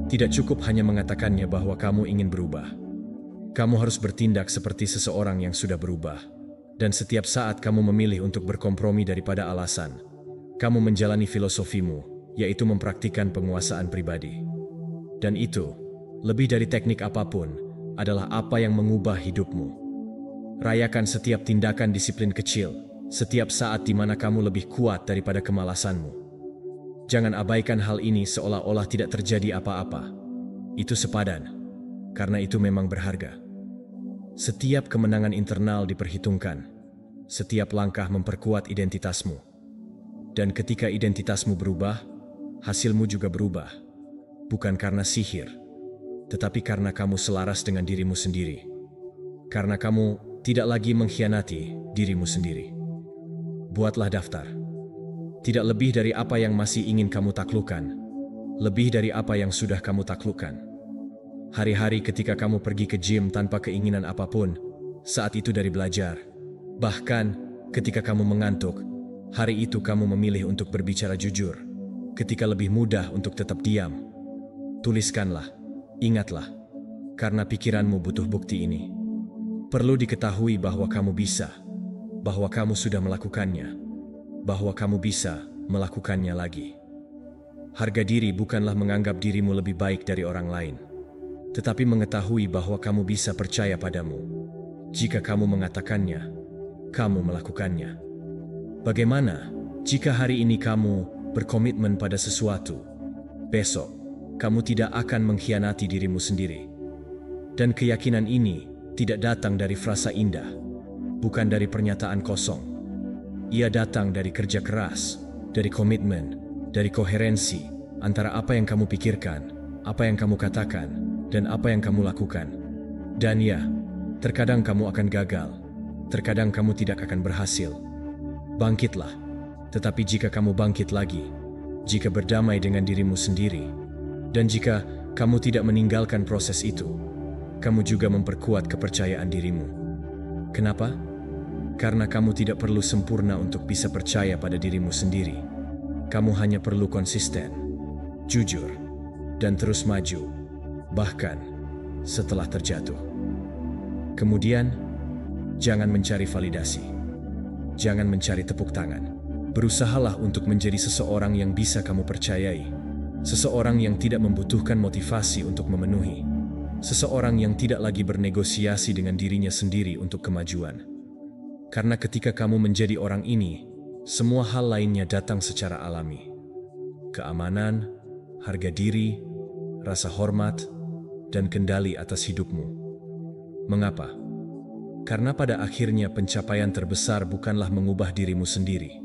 Tidak cukup hanya mengatakannya bahwa kamu ingin berubah. Kamu harus bertindak seperti seseorang yang sudah berubah. Dan setiap saat kamu memilih untuk berkompromi daripada alasan, kamu menjalani filosofimu, yaitu mempraktikkan penguasaan pribadi. Dan itu, lebih dari teknik apapun, adalah apa yang mengubah hidupmu. Rayakan setiap tindakan disiplin kecil, setiap saat di mana kamu lebih kuat daripada kemalasanmu. Jangan abaikan hal ini seolah-olah tidak terjadi apa-apa. Itu sepadan, karena itu memang berharga. Setiap kemenangan internal diperhitungkan. Setiap langkah memperkuat identitasmu. Dan ketika identitasmu berubah, hasilmu juga berubah. Bukan karena sihir, tetapi karena kamu selaras dengan dirimu sendiri. Karena kamu tidak lagi mengkhianati dirimu sendiri. Buatlah daftar. Tidak lebih dari apa yang masih ingin kamu taklukkan, lebih dari apa yang sudah kamu taklukkan. Hari-hari ketika kamu pergi ke gym tanpa keinginan apapun, saat itu dari belajar. Bahkan ketika kamu mengantuk, hari itu kamu memilih untuk berbicara jujur. Ketika lebih mudah untuk tetap diam, tuliskanlah, ingatlah, karena pikiranmu butuh bukti ini. Perlu diketahui bahwa kamu bisa, bahwa kamu sudah melakukannya, bahwa kamu bisa melakukannya lagi. Harga diri bukanlah menganggap dirimu lebih baik dari orang lain, tetapi mengetahui bahwa kamu bisa percaya padamu. Jika kamu mengatakannya, kamu melakukannya. Bagaimana jika hari ini kamu berkomitmen pada sesuatu? Besok, kamu tidak akan mengkhianati dirimu sendiri. Dan keyakinan ini tidak datang dari frasa indah, bukan dari pernyataan kosong. Ia datang dari kerja keras, dari komitmen, dari koherensi antara apa yang kamu pikirkan, apa yang kamu katakan, dan apa yang kamu lakukan. Dan ya, terkadang kamu akan gagal, terkadang kamu tidak akan berhasil. Bangkitlah, tetapi jika kamu bangkit lagi, jika berdamai dengan dirimu sendiri, dan jika kamu tidak meninggalkan proses itu, kamu juga memperkuat kepercayaan dirimu. Kenapa? Karena kamu tidak perlu sempurna untuk bisa percaya pada dirimu sendiri. Kamu hanya perlu konsisten, jujur, dan terus maju, bahkan setelah terjatuh. Kemudian, jangan mencari validasi. Jangan mencari tepuk tangan. Berusahalah untuk menjadi seseorang yang bisa kamu percayai. Seseorang yang tidak membutuhkan motivasi untuk memenuhi. Seseorang yang tidak lagi bernegosiasi dengan dirinya sendiri untuk kemajuan. Karena ketika kamu menjadi orang ini, semua hal lainnya datang secara alami. Keamanan, harga diri, rasa hormat, dan kendali atas hidupmu. Mengapa? Karena pada akhirnya pencapaian terbesar bukanlah mengubah dirimu sendiri,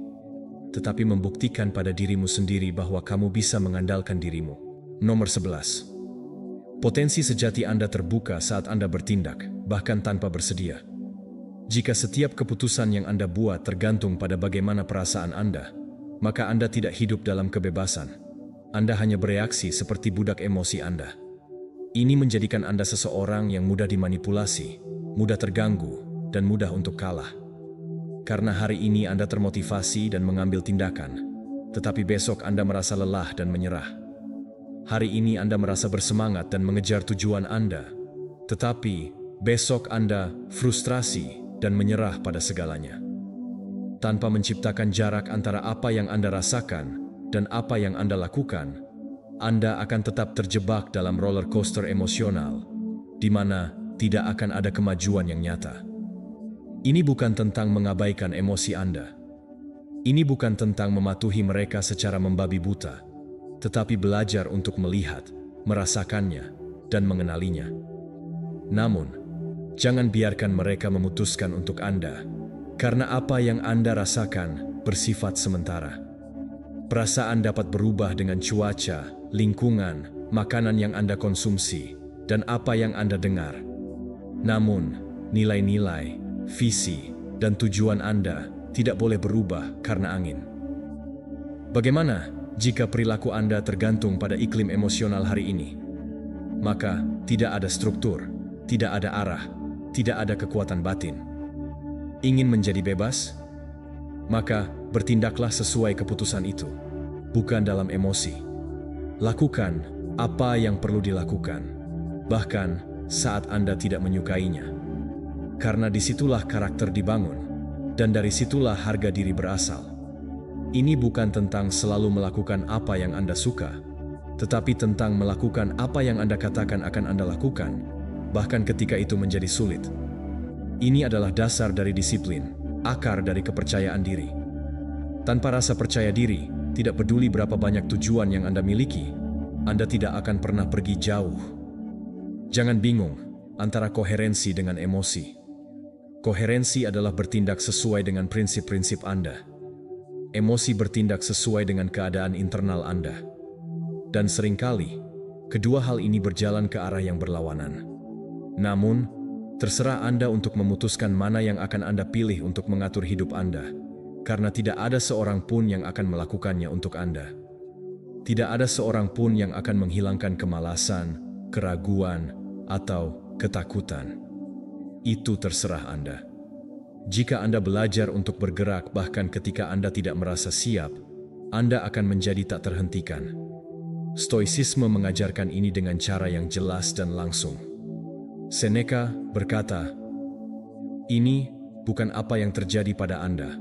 tetapi membuktikan pada dirimu sendiri bahwa kamu bisa mengandalkan dirimu. Nomor 11. Potensi sejati Anda terbuka saat Anda bertindak, bahkan tanpa bersedia. Jika setiap keputusan yang Anda buat tergantung pada bagaimana perasaan Anda, maka Anda tidak hidup dalam kebebasan. Anda hanya bereaksi seperti budak emosi Anda. Ini menjadikan Anda seseorang yang mudah dimanipulasi, mudah terganggu, dan mudah untuk kalah. Karena hari ini Anda termotivasi dan mengambil tindakan, tetapi besok Anda merasa lelah dan menyerah. Hari ini Anda merasa bersemangat dan mengejar tujuan Anda, tetapi besok Anda frustrasi dan menyerah pada segalanya. Tanpa menciptakan jarak antara apa yang Anda rasakan dan apa yang Anda lakukan, Anda akan tetap terjebak dalam roller coaster emosional, di mana tidak akan ada kemajuan yang nyata. Ini bukan tentang mengabaikan emosi Anda. Ini bukan tentang mematuhi mereka secara membabi buta, tetapi belajar untuk melihat, merasakannya, dan mengenalinya. Namun, jangan biarkan mereka memutuskan untuk Anda, karena apa yang Anda rasakan bersifat sementara. Perasaan dapat berubah dengan cuaca, lingkungan, makanan yang Anda konsumsi, dan apa yang Anda dengar. Namun, nilai-nilai, visi, dan tujuan Anda tidak boleh berubah karena angin. Bagaimana jika perilaku Anda tergantung pada iklim emosional hari ini? Maka, tidak ada struktur, tidak ada arah, tidak ada kekuatan batin. Ingin menjadi bebas? Maka bertindaklah sesuai keputusan itu, bukan dalam emosi. Lakukan apa yang perlu dilakukan, bahkan saat Anda tidak menyukainya. Karena disitulah karakter dibangun, dan dari situlah harga diri berasal. Ini bukan tentang selalu melakukan apa yang Anda suka, tetapi tentang melakukan apa yang Anda katakan akan Anda lakukan, bahkan ketika itu menjadi sulit. Ini adalah dasar dari disiplin, akar dari kepercayaan diri. Tanpa rasa percaya diri, tidak peduli berapa banyak tujuan yang Anda miliki, Anda tidak akan pernah pergi jauh. Jangan bingung antara koherensi dengan emosi. Koherensi adalah bertindak sesuai dengan prinsip-prinsip Anda. Emosi bertindak sesuai dengan keadaan internal Anda. Dan seringkali, kedua hal ini berjalan ke arah yang berlawanan. Namun, terserah Anda untuk memutuskan mana yang akan Anda pilih untuk mengatur hidup Anda, karena tidak ada seorang pun yang akan melakukannya untuk Anda. Tidak ada seorang pun yang akan menghilangkan kemalasan, keraguan, atau ketakutan. Itu terserah Anda. Jika Anda belajar untuk bergerak bahkan ketika Anda tidak merasa siap, Anda akan menjadi tak terhentikan. Stoicisme mengajarkan ini dengan cara yang jelas dan langsung. Seneca berkata, "Ini bukan apa yang terjadi pada Anda,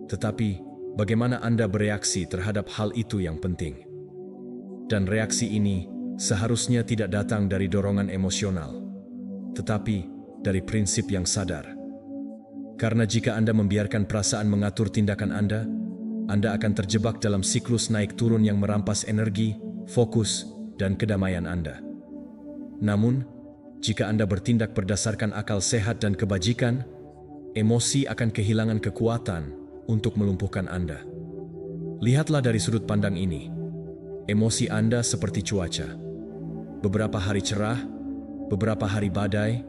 tetapi bagaimana Anda bereaksi terhadap hal itu yang penting." Dan reaksi ini seharusnya tidak datang dari dorongan emosional, tetapi dari prinsip yang sadar. Karena jika Anda membiarkan perasaan mengatur tindakan Anda akan terjebak dalam siklus naik turun yang merampas energi, fokus, dan kedamaian Anda. Namun, jika Anda bertindak berdasarkan akal sehat dan kebajikan, emosi akan kehilangan kekuatan untuk melumpuhkan Anda. Lihatlah dari sudut pandang ini. Emosi Anda seperti cuaca. Beberapa hari cerah, beberapa hari badai,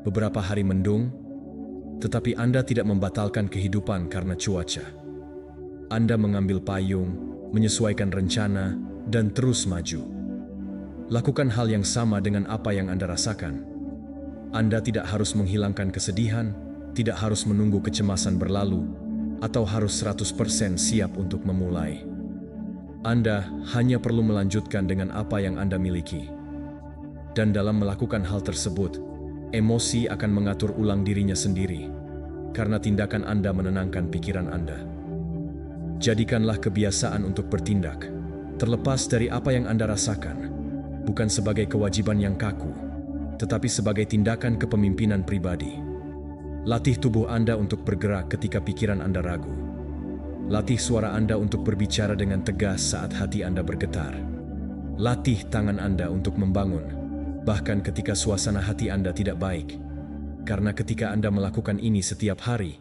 beberapa hari mendung, tetapi Anda tidak membatalkan kehidupan karena cuaca. Anda mengambil payung, menyesuaikan rencana, dan terus maju. Lakukan hal yang sama dengan apa yang Anda rasakan. Anda tidak harus menghilangkan kesedihan, tidak harus menunggu kecemasan berlalu, atau harus 100% siap untuk memulai. Anda hanya perlu melanjutkan dengan apa yang Anda miliki. Dan dalam melakukan hal tersebut, emosi akan mengatur ulang dirinya sendiri, karena tindakan Anda menenangkan pikiran Anda. Jadikanlah kebiasaan untuk bertindak, terlepas dari apa yang Anda rasakan, bukan sebagai kewajiban yang kaku, tetapi sebagai tindakan kepemimpinan pribadi. Latih tubuh Anda untuk bergerak ketika pikiran Anda ragu. Latih suara Anda untuk berbicara dengan tegas saat hati Anda bergetar. Latih tangan Anda untuk membangun, bahkan ketika suasana hati Anda tidak baik. Karena ketika Anda melakukan ini setiap hari,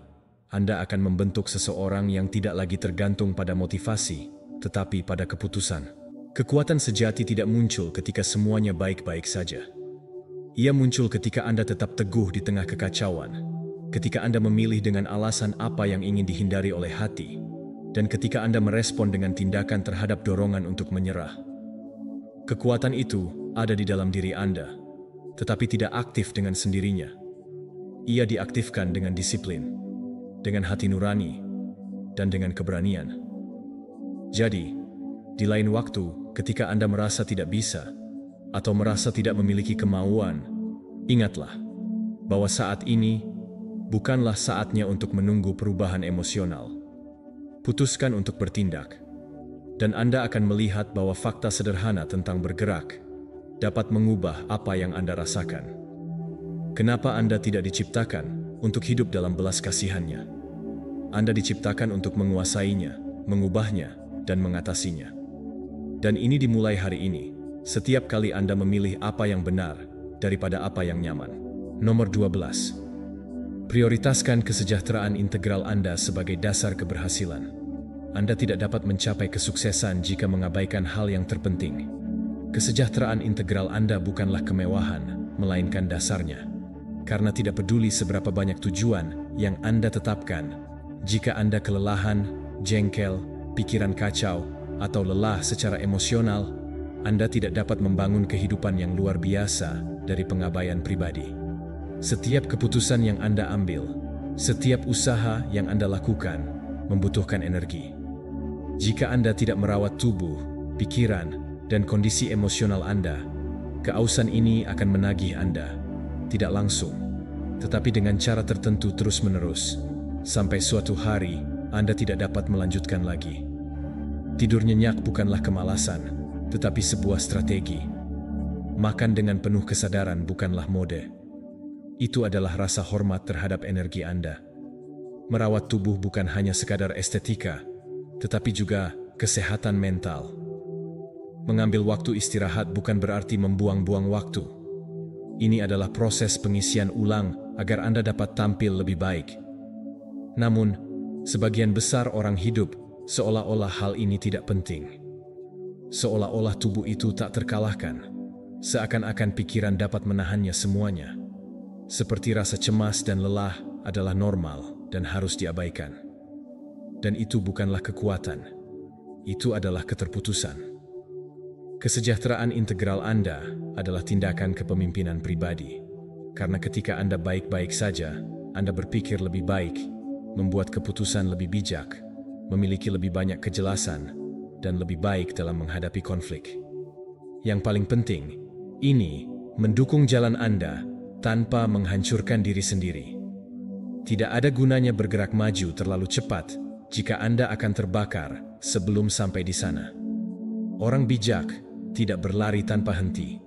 Anda akan membentuk seseorang yang tidak lagi tergantung pada motivasi, tetapi pada keputusan. Kekuatan sejati tidak muncul ketika semuanya baik-baik saja. Ia muncul ketika Anda tetap teguh di tengah kekacauan, ketika Anda memilih dengan alasan apa yang ingin dihindari oleh hati, dan ketika Anda merespon dengan tindakan terhadap dorongan untuk menyerah. Kekuatan itu ada di dalam diri Anda, tetapi tidak aktif dengan sendirinya. Ia diaktifkan dengan disiplin, dengan hati nurani, dan dengan keberanian. Jadi, di lain waktu, ketika Anda merasa tidak bisa, atau merasa tidak memiliki kemauan, ingatlah bahwa saat ini bukanlah saatnya untuk menunggu perubahan emosional. Putuskan untuk bertindak, dan Anda akan melihat bahwa fakta sederhana tentang bergerak dapat mengubah apa yang Anda rasakan. Kenapa Anda tidak diciptakan untuk hidup dalam belas kasihannya? Anda diciptakan untuk menguasainya, mengubahnya, dan mengatasinya. Dan ini dimulai hari ini, setiap kali Anda memilih apa yang benar daripada apa yang nyaman. Nomor 12. Prioritaskan kesejahteraan integral Anda sebagai dasar keberhasilan. Anda tidak dapat mencapai kesuksesan jika mengabaikan hal yang terpenting. Kesejahteraan integral Anda bukanlah kemewahan, melainkan dasarnya. Karena tidak peduli seberapa banyak tujuan yang Anda tetapkan, jika Anda kelelahan, jengkel, pikiran kacau, atau lelah secara emosional, Anda tidak dapat membangun kehidupan yang luar biasa dari pengabaian pribadi. Setiap keputusan yang Anda ambil, setiap usaha yang Anda lakukan, membutuhkan energi. Jika Anda tidak merawat tubuh, pikiran, dan kondisi emosional Anda, keausan ini akan menagih Anda, tidak langsung, tetapi dengan cara tertentu terus-menerus, sampai suatu hari Anda tidak dapat melanjutkan lagi. Tidur nyenyak bukanlah kemalasan, tetapi sebuah strategi. Makan dengan penuh kesadaran bukanlah mode. Itu adalah rasa hormat terhadap energi Anda. Merawat tubuh bukan hanya sekadar estetika, tetapi juga kesehatan mental. Mengambil waktu istirahat bukan berarti membuang-buang waktu. Ini adalah proses pengisian ulang agar Anda dapat tampil lebih baik. Namun, sebagian besar orang hidup seolah-olah hal ini tidak penting. Seolah-olah tubuh itu tak terkalahkan, seakan-akan pikiran dapat menahannya semuanya. Seperti rasa cemas dan lelah adalah normal dan harus diabaikan. Dan itu bukanlah kekuatan, itu adalah keterputusan. Kesejahteraan integral Anda adalah tindakan kepemimpinan pribadi. Karena ketika Anda baik-baik saja, Anda berpikir lebih baik, membuat keputusan lebih bijak, memiliki lebih banyak kejelasan, dan lebih baik dalam menghadapi konflik. Yang paling penting, ini mendukung jalan Anda tanpa menghancurkan diri sendiri. Tidak ada gunanya bergerak maju terlalu cepat jika Anda akan terbakar sebelum sampai di sana. Orang bijak tidak berlari tanpa henti.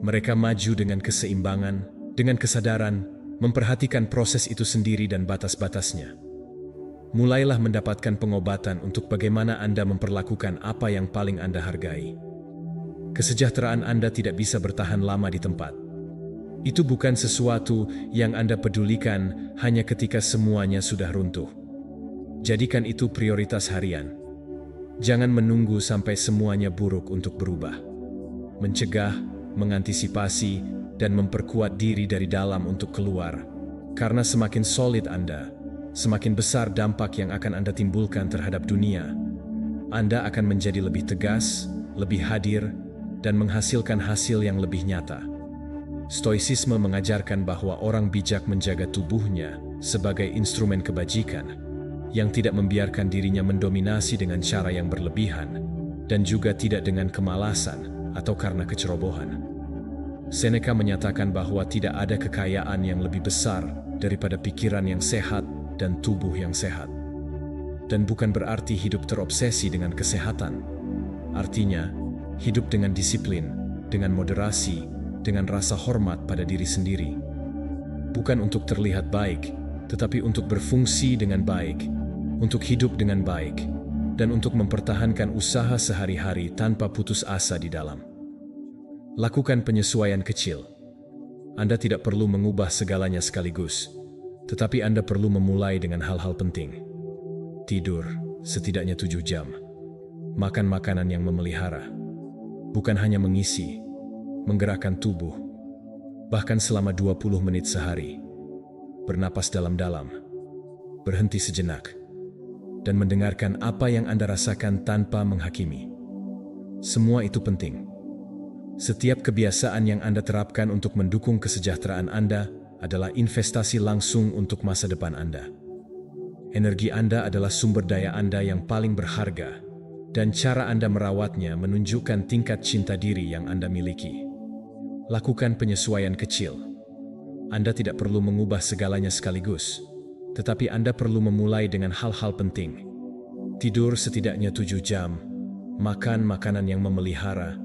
Mereka maju dengan keseimbangan, dengan kesadaran, memperhatikan proses itu sendiri dan batas-batasnya. Mulailah mendapatkan pengobatan untuk bagaimana Anda memperlakukan apa yang paling Anda hargai. Kesejahteraan Anda tidak bisa bertahan lama di tempat. Itu bukan sesuatu yang Anda pedulikan hanya ketika semuanya sudah runtuh. Jadikan itu prioritas harian. Jangan menunggu sampai semuanya buruk untuk berubah. Mencegah, mengantisipasi, dan memperkuat diri dari dalam untuk keluar. Karena semakin solid Anda, semakin besar dampak yang akan Anda timbulkan terhadap dunia. Anda akan menjadi lebih tegas, lebih hadir, dan menghasilkan hasil yang lebih nyata. Stoicisme mengajarkan bahwa orang bijak menjaga tubuhnya sebagai instrumen kebajikan, yang tidak membiarkan dirinya mendominasi dengan cara yang berlebihan, dan juga tidak dengan kemalasan atau karena kecerobohan. Seneca menyatakan bahwa tidak ada kekayaan yang lebih besar daripada pikiran yang sehat dan tubuh yang sehat. Dan bukan berarti hidup terobsesi dengan kesehatan. Artinya, hidup dengan disiplin, dengan moderasi, dengan rasa hormat pada diri sendiri. Bukan untuk terlihat baik, tetapi untuk berfungsi dengan baik, untuk hidup dengan baik, dan untuk mempertahankan usaha sehari-hari tanpa putus asa di dalam. Lakukan penyesuaian kecil. Anda tidak perlu mengubah segalanya sekaligus, tetapi Anda perlu memulai dengan hal-hal penting. Tidur setidaknya 7 jam. Makan makanan yang memelihara. Bukan hanya mengisi, menggerakkan tubuh, bahkan selama 20 menit sehari. Bernapas dalam-dalam, berhenti sejenak, dan mendengarkan apa yang Anda rasakan tanpa menghakimi. Semua itu penting. Setiap kebiasaan yang Anda terapkan untuk mendukung kesejahteraan Anda adalah investasi langsung untuk masa depan Anda. Energi Anda adalah sumber daya Anda yang paling berharga, dan cara Anda merawatnya menunjukkan tingkat cinta diri yang Anda miliki. Lakukan penyesuaian kecil. Anda tidak perlu mengubah segalanya sekaligus, tetapi Anda perlu memulai dengan hal-hal penting. Tidur setidaknya 7 jam, makan makanan yang memelihara,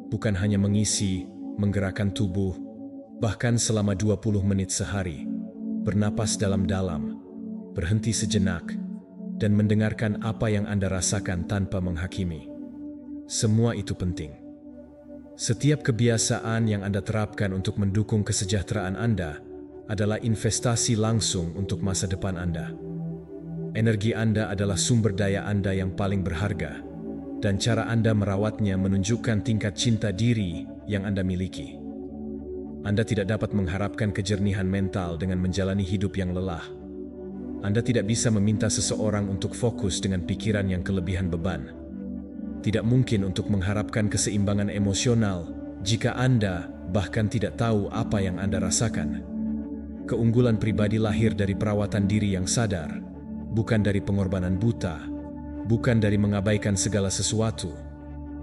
bukan hanya mengisi, menggerakkan tubuh, bahkan selama 20 menit sehari, bernapas dalam-dalam, berhenti sejenak, dan mendengarkan apa yang Anda rasakan tanpa menghakimi. Semua itu penting. Setiap kebiasaan yang Anda terapkan untuk mendukung kesejahteraan Anda adalah investasi langsung untuk masa depan Anda. Energi Anda adalah sumber daya Anda yang paling berharga, dan cara Anda merawatnya menunjukkan tingkat cinta diri yang Anda miliki. Anda tidak dapat mengharapkan kejernihan mental dengan menjalani hidup yang lelah. Anda tidak bisa meminta seseorang untuk fokus dengan pikiran yang kelebihan beban. Tidak mungkin untuk mengharapkan keseimbangan emosional jika Anda bahkan tidak tahu apa yang Anda rasakan. Keunggulan pribadi lahir dari perawatan diri yang sadar, bukan dari pengorbanan buta, bukan dari mengabaikan segala sesuatu,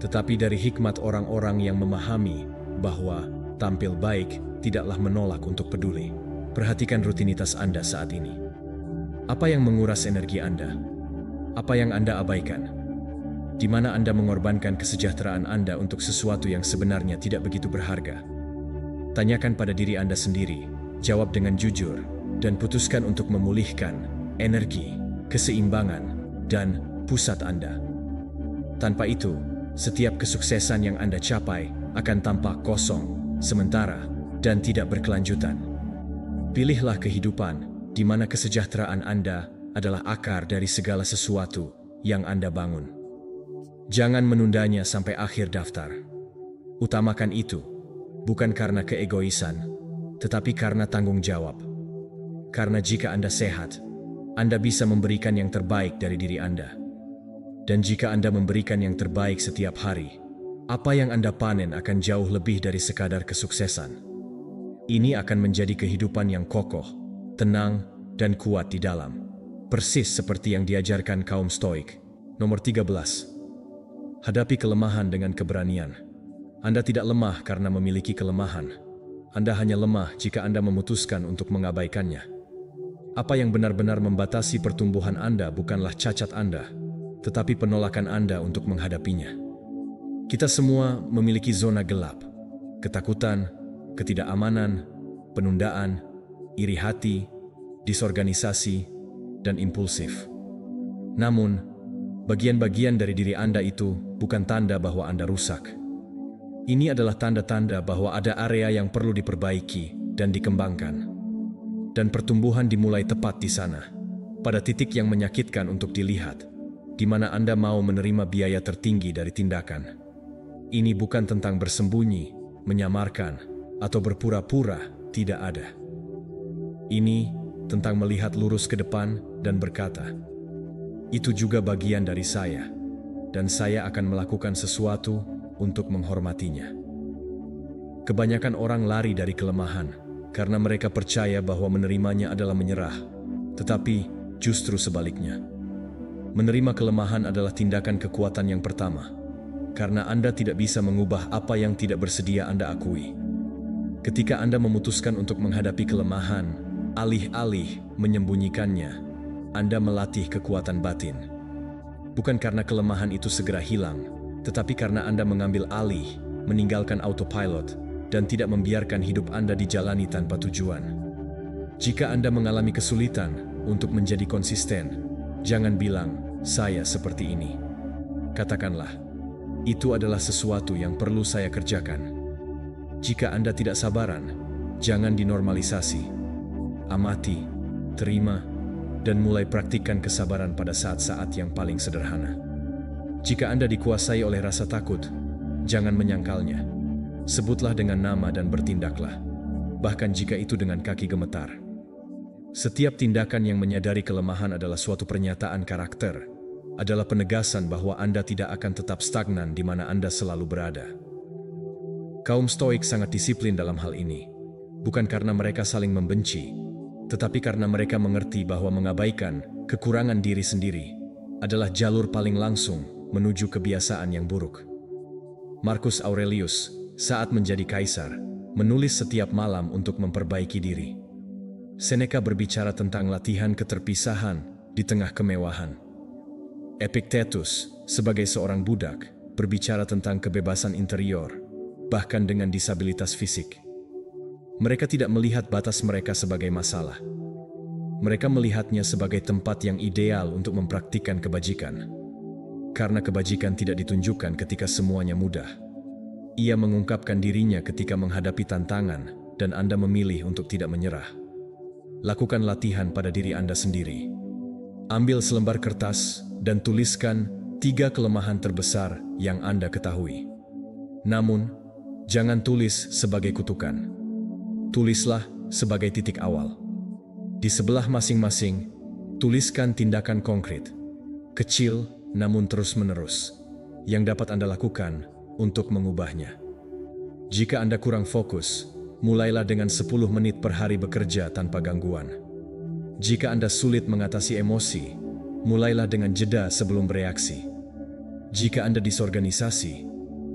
tetapi dari hikmat orang-orang yang memahami bahwa tampil baik tidaklah menolak untuk peduli. Perhatikan rutinitas Anda saat ini. Apa yang menguras energi Anda? Apa yang Anda abaikan? Di mana Anda mengorbankan kesejahteraan Anda untuk sesuatu yang sebenarnya tidak begitu berharga? Tanyakan pada diri Anda sendiri, jawab dengan jujur, dan putuskan untuk memulihkan energi, keseimbangan, dan pusat Anda. Tanpa itu, setiap kesuksesan yang Anda capai akan tampak kosong, sementara, dan tidak berkelanjutan. Pilihlah kehidupan di mana kesejahteraan Anda adalah akar dari segala sesuatu yang Anda bangun. Jangan menundanya sampai akhir daftar. Utamakan itu, bukan karena keegoisan, tetapi karena tanggung jawab. Karena jika Anda sehat, Anda bisa memberikan yang terbaik dari diri Anda. Dan jika Anda memberikan yang terbaik setiap hari, apa yang Anda panen akan jauh lebih dari sekadar kesuksesan. Ini akan menjadi kehidupan yang kokoh, tenang, dan kuat di dalam. Persis seperti yang diajarkan kaum Stoik. Nomor 13. Hadapi kelemahan dengan keberanian. Anda tidak lemah karena memiliki kelemahan. Anda hanya lemah jika Anda memutuskan untuk mengabaikannya. Apa yang benar-benar membatasi pertumbuhan Anda bukanlah cacat Anda, tetapi penolakan Anda untuk menghadapinya. Kita semua memiliki zona gelap, ketakutan, ketidakamanan, penundaan, iri hati, disorganisasi, dan impulsif. Namun, bagian-bagian dari diri Anda itu bukan tanda bahwa Anda rusak. Ini adalah tanda-tanda bahwa ada area yang perlu diperbaiki dan dikembangkan. Dan pertumbuhan dimulai tepat di sana, pada titik yang menyakitkan untuk dilihat, di mana Anda mau menerima biaya tertinggi dari tindakan. Ini bukan tentang bersembunyi, menyamarkan, atau berpura-pura tidak ada. Ini tentang melihat lurus ke depan dan berkata, "Itu juga bagian dari saya, dan saya akan melakukan sesuatu untuk menghormatinya." Kebanyakan orang lari dari kelemahan karena mereka percaya bahwa menerimanya adalah menyerah, tetapi justru sebaliknya. Menerima kelemahan adalah tindakan kekuatan yang pertama, karena Anda tidak bisa mengubah apa yang tidak bersedia Anda akui. Ketika Anda memutuskan untuk menghadapi kelemahan, alih-alih menyembunyikannya, Anda melatih kekuatan batin. Bukan karena kelemahan itu segera hilang, tetapi karena Anda mengambil alih, meninggalkan autopilot, dan tidak membiarkan hidup Anda dijalani tanpa tujuan. Jika Anda mengalami kesulitan untuk menjadi konsisten, jangan bilang, "Saya seperti ini." Katakanlah, "Itu adalah sesuatu yang perlu saya kerjakan." Jika Anda tidak sabaran, jangan dinormalisasi. Amati, terima, dan mulai praktikkan kesabaran pada saat-saat yang paling sederhana. Jika Anda dikuasai oleh rasa takut, jangan menyangkalnya. Sebutlah dengan nama dan bertindaklah, bahkan jika itu dengan kaki gemetar. Setiap tindakan yang menyadari kelemahan adalah suatu pernyataan karakter, adalah penegasan bahwa Anda tidak akan tetap stagnan di mana Anda selalu berada. Kaum Stoik sangat disiplin dalam hal ini, bukan karena mereka saling membenci, tetapi karena mereka mengerti bahwa mengabaikan kekurangan diri sendiri adalah jalur paling langsung menuju kebiasaan yang buruk. Marcus Aurelius, saat menjadi kaisar, menulis setiap malam untuk memperbaiki diri. Seneca berbicara tentang latihan keterpisahan di tengah kemewahan. Epictetus, sebagai seorang budak, berbicara tentang kebebasan interior, bahkan dengan disabilitas fisik. Mereka tidak melihat batas mereka sebagai masalah. Mereka melihatnya sebagai tempat yang ideal untuk mempraktikkan kebajikan. Karena kebajikan tidak ditunjukkan ketika semuanya mudah. Ia mengungkapkan dirinya ketika menghadapi tantangan, dan Anda memilih untuk tidak menyerah. Lakukan latihan pada diri Anda sendiri. Ambil selembar kertas dan tuliskan 3 kelemahan terbesar yang Anda ketahui. Namun, jangan tulis sebagai kutukan. Tulislah sebagai titik awal. Di sebelah masing-masing, tuliskan tindakan konkret, kecil namun terus-menerus, yang dapat Anda lakukan untuk mengubahnya. Jika Anda kurang fokus, mulailah dengan 10 menit per hari bekerja tanpa gangguan. Jika Anda sulit mengatasi emosi, mulailah dengan jeda sebelum bereaksi. Jika Anda disorganisasi,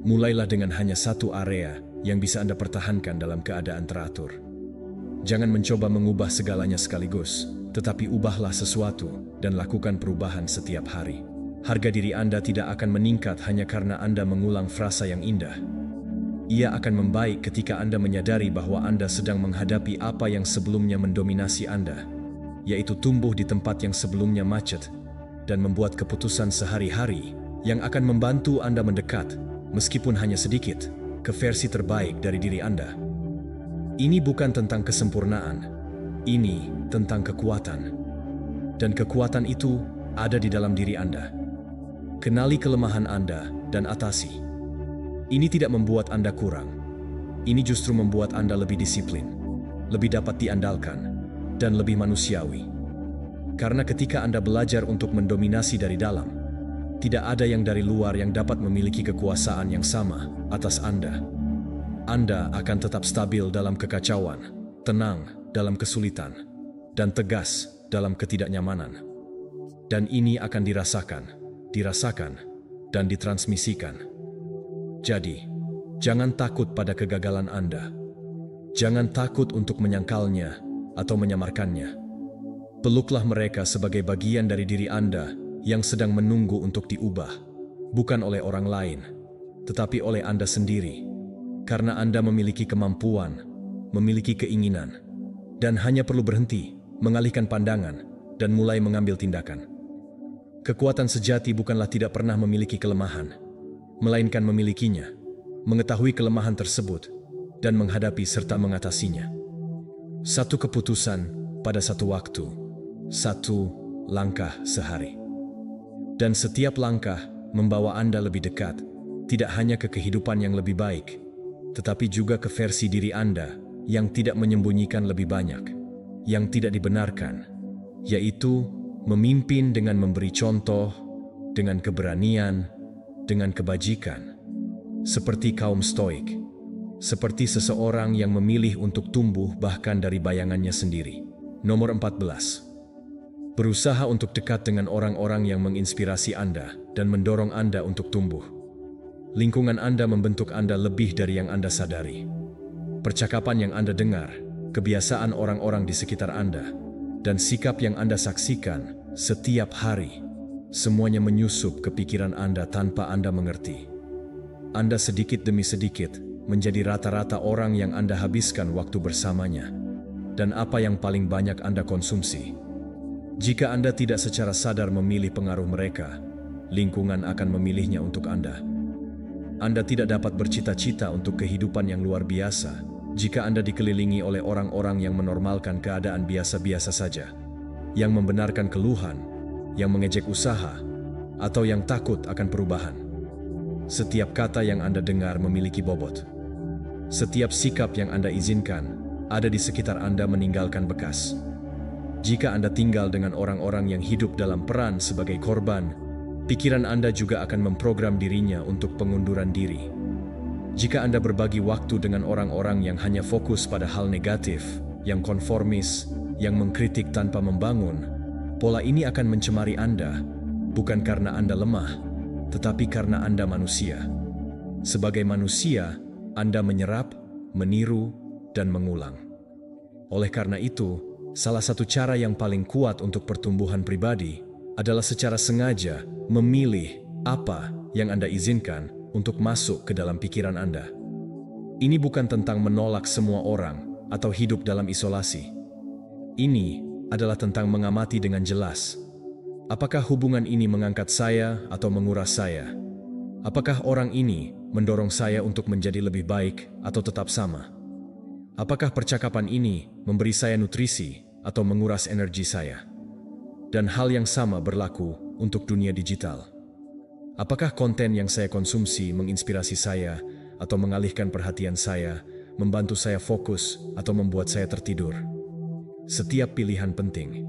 mulailah dengan hanya satu area yang bisa Anda pertahankan dalam keadaan teratur. Jangan mencoba mengubah segalanya sekaligus, tetapi ubahlah sesuatu dan lakukan perubahan setiap hari. Harga diri Anda tidak akan meningkat hanya karena Anda mengulang frasa yang indah. Ia akan membaik ketika Anda menyadari bahwa Anda sedang menghadapi apa yang sebelumnya mendominasi Anda, yaitu tumbuh di tempat yang sebelumnya macet, dan membuat keputusan sehari-hari yang akan membantu Anda mendekat, meskipun hanya sedikit, ke versi terbaik dari diri Anda. Ini bukan tentang kesempurnaan, ini tentang kekuatan. Dan kekuatan itu ada di dalam diri Anda. Kenali kelemahan Anda dan atasi. Ini tidak membuat Anda kurang. Ini justru membuat Anda lebih disiplin, lebih dapat diandalkan, dan lebih manusiawi. Karena ketika Anda belajar untuk mendominasi dari dalam, tidak ada yang dari luar yang dapat memiliki kekuasaan yang sama atas Anda. Anda akan tetap stabil dalam kekacauan, tenang dalam kesulitan, dan tegas dalam ketidaknyamanan. Dan ini akan dirasakan, dan ditransmisikan. Jadi, jangan takut pada kegagalan Anda. Jangan takut untuk menyangkalnya atau menyamarkannya. Peluklah mereka sebagai bagian dari diri Anda yang sedang menunggu untuk diubah, bukan oleh orang lain, tetapi oleh Anda sendiri. Karena Anda memiliki kemampuan, memiliki keinginan, dan hanya perlu berhenti, mengalihkan pandangan, dan mulai mengambil tindakan. Kekuatan sejati bukanlah tidak pernah memiliki kelemahan, melainkan memilikinya, mengetahui kelemahan tersebut, dan menghadapi serta mengatasinya. Satu keputusan pada satu waktu, satu langkah sehari. Dan setiap langkah membawa Anda lebih dekat, tidak hanya ke kehidupan yang lebih baik, tetapi juga ke versi diri Anda yang tidak menyembunyikan lebih banyak, yang tidak dibenarkan, yaitu memimpin dengan memberi contoh, dengan keberanian, dengan kebajikan. Seperti kaum Stoik, seperti seseorang yang memilih untuk tumbuh bahkan dari bayangannya sendiri. Nomor 14. Berusaha untuk dekat dengan orang-orang yang menginspirasi Anda dan mendorong Anda untuk tumbuh. Lingkungan Anda membentuk Anda lebih dari yang Anda sadari. Percakapan yang Anda dengar, kebiasaan orang-orang di sekitar Anda, dan sikap yang Anda saksikan setiap hari, semuanya menyusup ke pikiran Anda tanpa Anda mengerti. Anda sedikit demi sedikit menjadi rata-rata orang yang Anda habiskan waktu bersamanya, dan apa yang paling banyak Anda konsumsi. Jika Anda tidak secara sadar memilih pengaruh mereka, lingkungan akan memilihnya untuk Anda. Anda tidak dapat bercita-cita untuk kehidupan yang luar biasa jika Anda dikelilingi oleh orang-orang yang menormalkan keadaan biasa-biasa saja, yang membenarkan keluhan, yang mengejek usaha, atau yang takut akan perubahan. Setiap kata yang Anda dengar memiliki bobot. Setiap sikap yang Anda izinkan ada di sekitar Anda meninggalkan bekas. Jika Anda tinggal dengan orang-orang yang hidup dalam peran sebagai korban, pikiran Anda juga akan memprogram dirinya untuk pengunduran diri. Jika Anda berbagi waktu dengan orang-orang yang hanya fokus pada hal negatif, yang konformis, yang mengkritik tanpa membangun, pola ini akan mencemari Anda, bukan karena Anda lemah, tetapi karena Anda manusia. Sebagai manusia, Anda menyerap, meniru, dan mengulang. Oleh karena itu, salah satu cara yang paling kuat untuk pertumbuhan pribadi adalah secara sengaja memilih apa yang Anda izinkan untuk masuk ke dalam pikiran Anda. Ini bukan tentang menolak semua orang atau hidup dalam isolasi. Ini adalah tentang mengamati dengan jelas. Apakah hubungan ini mengangkat saya atau menguras saya? Apakah orang ini mendorong saya untuk menjadi lebih baik atau tetap sama? Apakah percakapan ini memberi saya nutrisi atau menguras energi saya? Dan hal yang sama berlaku untuk dunia digital. Apakah konten yang saya konsumsi menginspirasi saya atau mengalihkan perhatian saya, membantu saya fokus atau membuat saya tertidur? Setiap pilihan penting.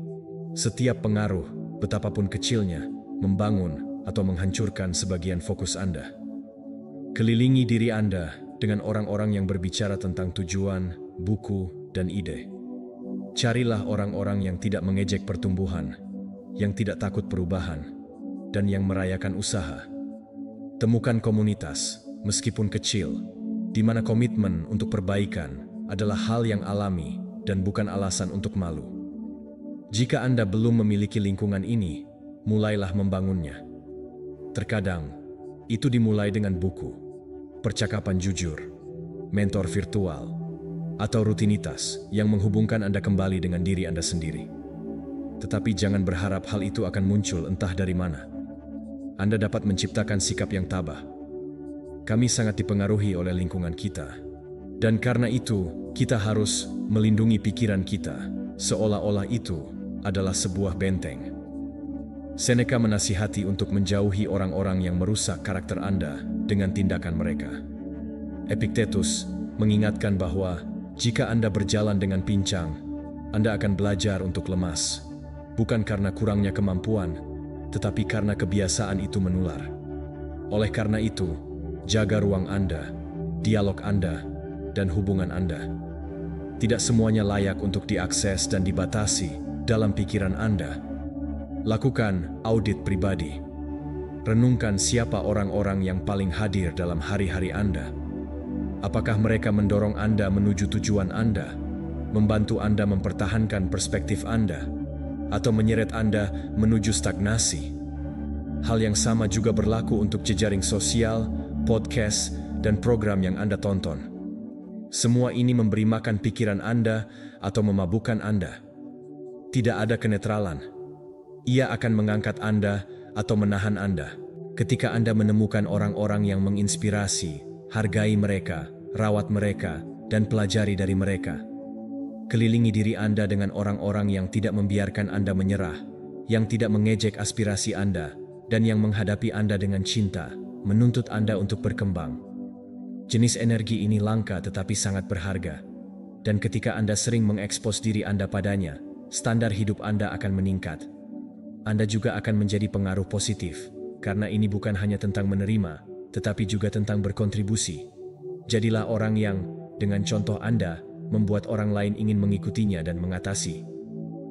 Setiap pengaruh, betapapun kecilnya, membangun atau menghancurkan sebagian fokus Anda. Kelilingi diri Anda dengan orang-orang yang berbicara tentang tujuan, buku, dan ide. Carilah orang-orang yang tidak mengejek pertumbuhan, yang tidak takut perubahan, dan yang merayakan usaha. Temukan komunitas, meskipun kecil, di mana komitmen untuk perbaikan adalah hal yang alami dan bukan alasan untuk malu. Jika Anda belum memiliki lingkungan ini, mulailah membangunnya. Terkadang, itu dimulai dengan buku, percakapan jujur, mentor virtual, atau rutinitas yang menghubungkan Anda kembali dengan diri Anda sendiri. Tetapi jangan berharap hal itu akan muncul entah dari mana. Anda dapat menciptakan sikap yang tabah. Kami sangat dipengaruhi oleh lingkungan kita. Dan karena itu, kita harus melindungi pikiran kita, seolah-olah itu adalah sebuah benteng. Seneca menasihati untuk menjauhi orang-orang yang merusak karakter Anda dengan tindakan mereka. Epictetus mengingatkan bahwa jika Anda berjalan dengan pincang, Anda akan belajar untuk lemas, bukan karena kurangnya kemampuan, tetapi karena kebiasaan itu menular. Oleh karena itu, jaga ruang Anda, dialog Anda, dan hubungan Anda. Tidak semuanya layak untuk diakses dan dibatasi dalam pikiran Anda. Lakukan audit pribadi. Renungkan siapa orang-orang yang paling hadir dalam hari-hari Anda. Apakah mereka mendorong Anda menuju tujuan Anda, membantu Anda mempertahankan perspektif Anda, atau menyeret Anda menuju stagnasi? Hal yang sama juga berlaku untuk jejaring sosial, podcast, dan program yang Anda tonton. Semua ini memberi makan pikiran Anda atau memabukkan Anda. Tidak ada kenetralan. Ia akan mengangkat Anda atau menahan Anda. Ketika Anda menemukan orang-orang yang menginspirasi, hargai mereka, rawat mereka, dan pelajari dari mereka. Kelilingi diri Anda dengan orang-orang yang tidak membiarkan Anda menyerah, yang tidak mengejek aspirasi Anda, dan yang menghadapi Anda dengan cinta, menuntut Anda untuk berkembang. Jenis energi ini langka tetapi sangat berharga, dan ketika Anda sering mengekspos diri Anda padanya, standar hidup Anda akan meningkat. Anda juga akan menjadi pengaruh positif, karena ini bukan hanya tentang menerima, tetapi juga tentang berkontribusi. Jadilah orang yang, dengan contoh Anda, membuat orang lain ingin mengikutinya dan mengatasi.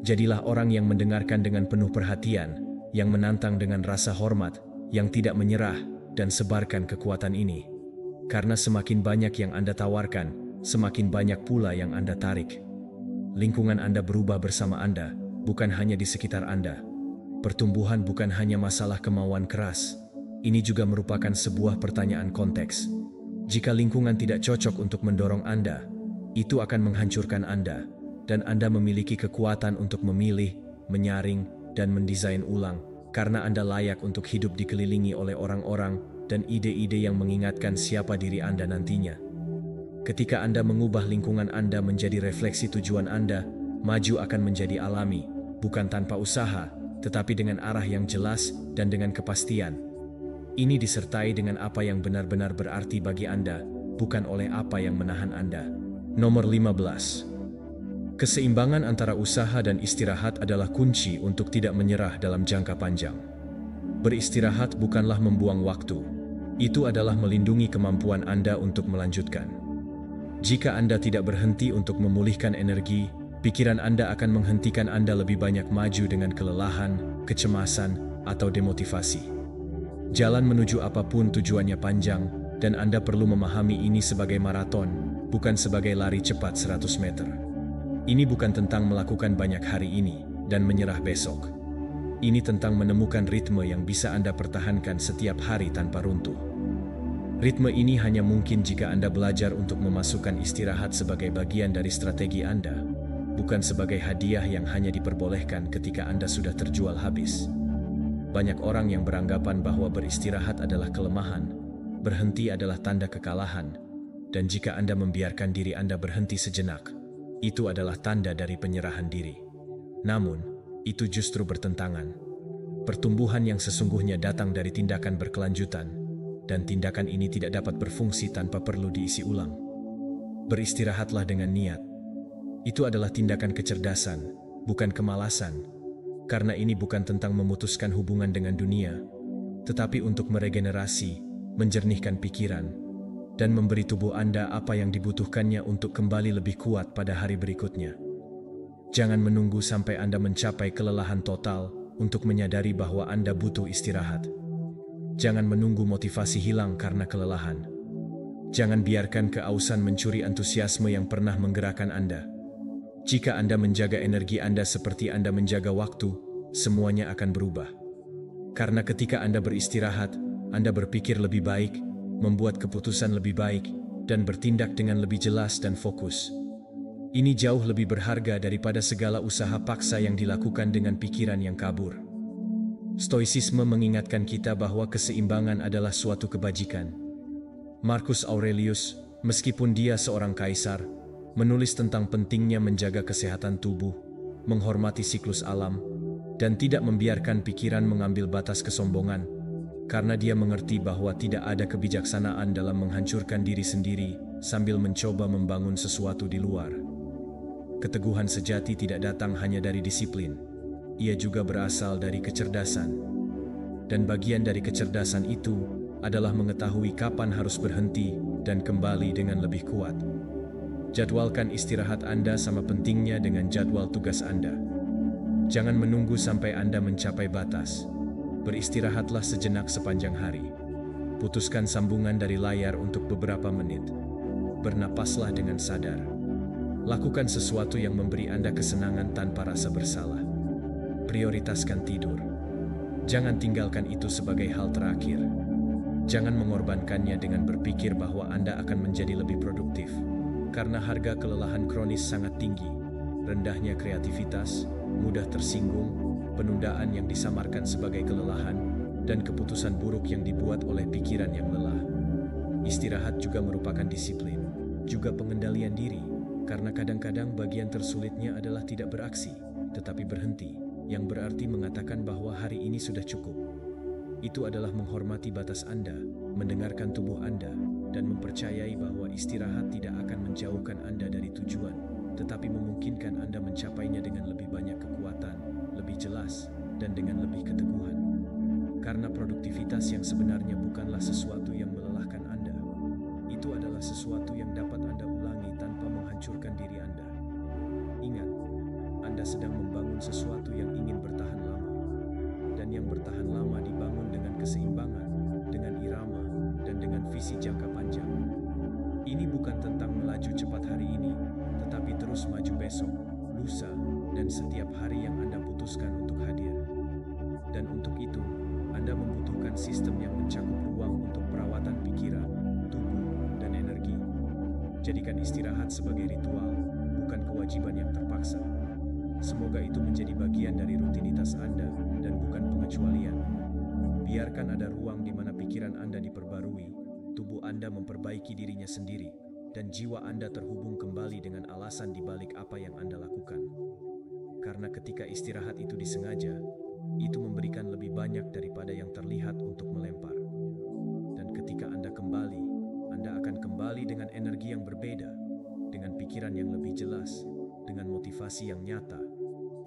Jadilah orang yang mendengarkan dengan penuh perhatian, yang menantang dengan rasa hormat, yang tidak menyerah, dan sebarkan kekuatan ini. Karena semakin banyak yang Anda tawarkan, semakin banyak pula yang Anda tarik. Lingkungan Anda berubah bersama Anda, bukan hanya di sekitar Anda. Pertumbuhan bukan hanya masalah kemauan keras. Ini juga merupakan sebuah pertanyaan konteks. Jika lingkungan tidak cocok untuk mendorong Anda, itu akan menghancurkan Anda, dan Anda memiliki kekuatan untuk memilih, menyaring, dan mendesain ulang, karena Anda layak untuk hidup dikelilingi oleh orang-orang dan ide-ide yang mengingatkan siapa diri Anda nantinya. Ketika Anda mengubah lingkungan Anda menjadi refleksi tujuan Anda, maju akan menjadi alami, bukan tanpa usaha, tetapi dengan arah yang jelas dan dengan kepastian. Ini disertai dengan apa yang benar-benar berarti bagi Anda, bukan oleh apa yang menahan Anda. Nomor 15. Keseimbangan antara usaha dan istirahat adalah kunci untuk tidak menyerah dalam jangka panjang. Beristirahat bukanlah membuang waktu. Itu adalah melindungi kemampuan Anda untuk melanjutkan. Jika Anda tidak berhenti untuk memulihkan energi, pikiran Anda akan menghentikan Anda lebih banyak maju dengan kelelahan, kecemasan, atau demotivasi. Jalan menuju apapun tujuannya panjang, dan Anda perlu memahami ini sebagai maraton, bukan sebagai lari cepat 100 meter. Ini bukan tentang melakukan banyak hari ini dan menyerah besok. Ini tentang menemukan ritme yang bisa Anda pertahankan setiap hari tanpa runtuh. Ritme ini hanya mungkin jika Anda belajar untuk memasukkan istirahat sebagai bagian dari strategi Anda, bukan sebagai hadiah yang hanya diperbolehkan ketika Anda sudah terjual habis. Banyak orang yang beranggapan bahwa beristirahat adalah kelemahan, berhenti adalah tanda kekalahan, dan jika Anda membiarkan diri Anda berhenti sejenak, itu adalah tanda dari penyerahan diri. Namun, itu justru bertentangan. Pertumbuhan yang sesungguhnya datang dari tindakan berkelanjutan, dan tindakan ini tidak dapat berfungsi tanpa perlu diisi ulang. Beristirahatlah dengan niat. Itu adalah tindakan kecerdasan, bukan kemalasan, karena ini bukan tentang memutuskan hubungan dengan dunia, tetapi untuk meregenerasi, menjernihkan pikiran, dan memberi tubuh Anda apa yang dibutuhkannya untuk kembali lebih kuat pada hari berikutnya. Jangan menunggu sampai Anda mencapai kelelahan total untuk menyadari bahwa Anda butuh istirahat. Jangan menunggu motivasi hilang karena kelelahan. Jangan biarkan keausan mencuri antusiasme yang pernah menggerakkan Anda. Jika Anda menjaga energi Anda seperti Anda menjaga waktu, semuanya akan berubah. Karena ketika Anda beristirahat, Anda berpikir lebih baik, membuat keputusan lebih baik, dan bertindak dengan lebih jelas dan fokus. Ini jauh lebih berharga daripada segala usaha paksa yang dilakukan dengan pikiran yang kabur. Stoicisme mengingatkan kita bahwa keseimbangan adalah suatu kebajikan. Marcus Aurelius, meskipun dia seorang kaisar, menulis tentang pentingnya menjaga kesehatan tubuh, menghormati siklus alam, dan tidak membiarkan pikiran mengambil batas kesombongan, karena dia mengerti bahwa tidak ada kebijaksanaan dalam menghancurkan diri sendiri sambil mencoba membangun sesuatu di luar. Keteguhan sejati tidak datang hanya dari disiplin, ia juga berasal dari kecerdasan. Dan bagian dari kecerdasan itu adalah mengetahui kapan harus berhenti dan kembali dengan lebih kuat. Jadwalkan istirahat Anda sama pentingnya dengan jadwal tugas Anda. Jangan menunggu sampai Anda mencapai batas. Beristirahatlah sejenak sepanjang hari. Putuskan sambungan dari layar untuk beberapa menit. Bernapaslah dengan sadar. Lakukan sesuatu yang memberi Anda kesenangan tanpa rasa bersalah. Prioritaskan tidur. Jangan tinggalkan itu sebagai hal terakhir. Jangan mengorbankannya dengan berpikir bahwa Anda akan menjadi lebih produktif. Karena harga kelelahan kronis sangat tinggi, rendahnya kreativitas, mudah tersinggung, penundaan yang disamarkan sebagai kelelahan, dan keputusan buruk yang dibuat oleh pikiran yang lelah. Istirahat juga merupakan disiplin, juga pengendalian diri, karena kadang-kadang bagian tersulitnya adalah tidak beraksi, tetapi berhenti, yang berarti mengatakan bahwa hari ini sudah cukup. Itu adalah menghormati batas Anda, mendengarkan tubuh Anda, dan mempercayai bahwa istirahat tidak akan menjauhkan Anda dari tujuan, tetapi memungkinkan Anda mencapainya dengan lebih banyak kekuatan, lebih jelas, dan dengan lebih keteguhan. Karena produktivitas yang sebenarnya bukanlah sesuatu yang melelahkan Anda. Itu adalah sesuatu yang dapat Anda ulangi tanpa menghancurkan diri Anda. Ingat, Anda sedang membangun sesuatu yang ingin bertahan lama. Dan yang bertahan lama dibangun dengan keseimbangan, dengan irama, dan dengan visi jangka panjang. Ini bukan tentang melaju cepat hari ini, tetapi terus maju besok, lusa, dan setiap hari yang Anda putuskan untuk hadir. Dan untuk itu, Anda membutuhkan sistem yang mencakup ruang untuk perawatan pikiran, tubuh, dan energi. Jadikan istirahat sebagai ritual, bukan kewajiban yang terpaksa. Semoga itu menjadi bagian dari rutinitas Anda dan bukan pengecualian. Biarkan ada ruang di mana pikiran Anda diperbarui, tubuh Anda memperbaiki dirinya sendiri, dan jiwa Anda terhubung kembali dengan alasan di balik apa yang Anda lakukan. Karena ketika istirahat itu disengaja, itu memberikan lebih banyak daripada yang terlihat untuk melempar. Dan ketika Anda kembali, Anda akan kembali dengan energi yang berbeda, dengan pikiran yang lebih jelas, dengan motivasi yang nyata.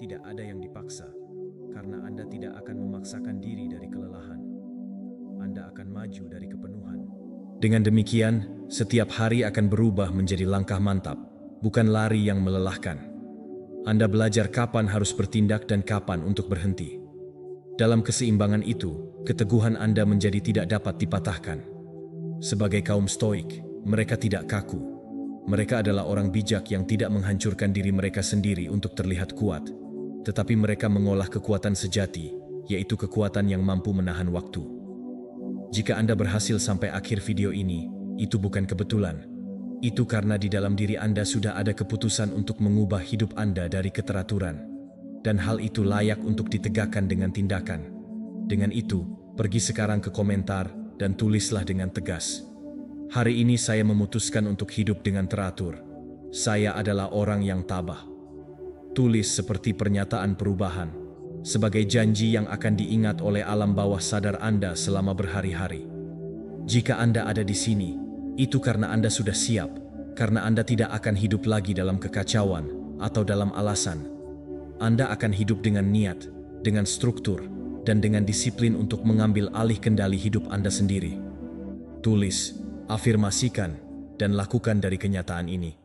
Tidak ada yang dipaksa, karena Anda tidak akan memaksakan diri dari kelelahan. Anda akan maju dari kepenuhan. Dengan demikian, setiap hari akan berubah menjadi langkah mantap, bukan lari yang melelahkan. Anda belajar kapan harus bertindak dan kapan untuk berhenti. Dalam keseimbangan itu, keteguhan Anda menjadi tidak dapat dipatahkan. Sebagai kaum Stoik, mereka tidak kaku. Mereka adalah orang bijak yang tidak menghancurkan diri mereka sendiri untuk terlihat kuat, tetapi mereka mengolah kekuatan sejati, yaitu kekuatan yang mampu menahan waktu. Jika Anda berhasil sampai akhir video ini, itu bukan kebetulan. Itu karena di dalam diri Anda sudah ada keputusan untuk mengubah hidup Anda dari keteraturan. Dan hal itu layak untuk ditegakkan dengan tindakan. Dengan itu, pergi sekarang ke komentar dan tulislah dengan tegas. Hari ini saya memutuskan untuk hidup dengan teratur. Saya adalah orang yang tabah. Tulis seperti pernyataan perubahan, sebagai janji yang akan diingat oleh alam bawah sadar Anda selama berhari-hari. Jika Anda ada di sini, itu karena Anda sudah siap, karena Anda tidak akan hidup lagi dalam kekacauan atau dalam alasan. Anda akan hidup dengan niat, dengan struktur, dan dengan disiplin untuk mengambil alih kendali hidup Anda sendiri. Tulis, afirmasikan, dan lakukan dari kenyataan ini.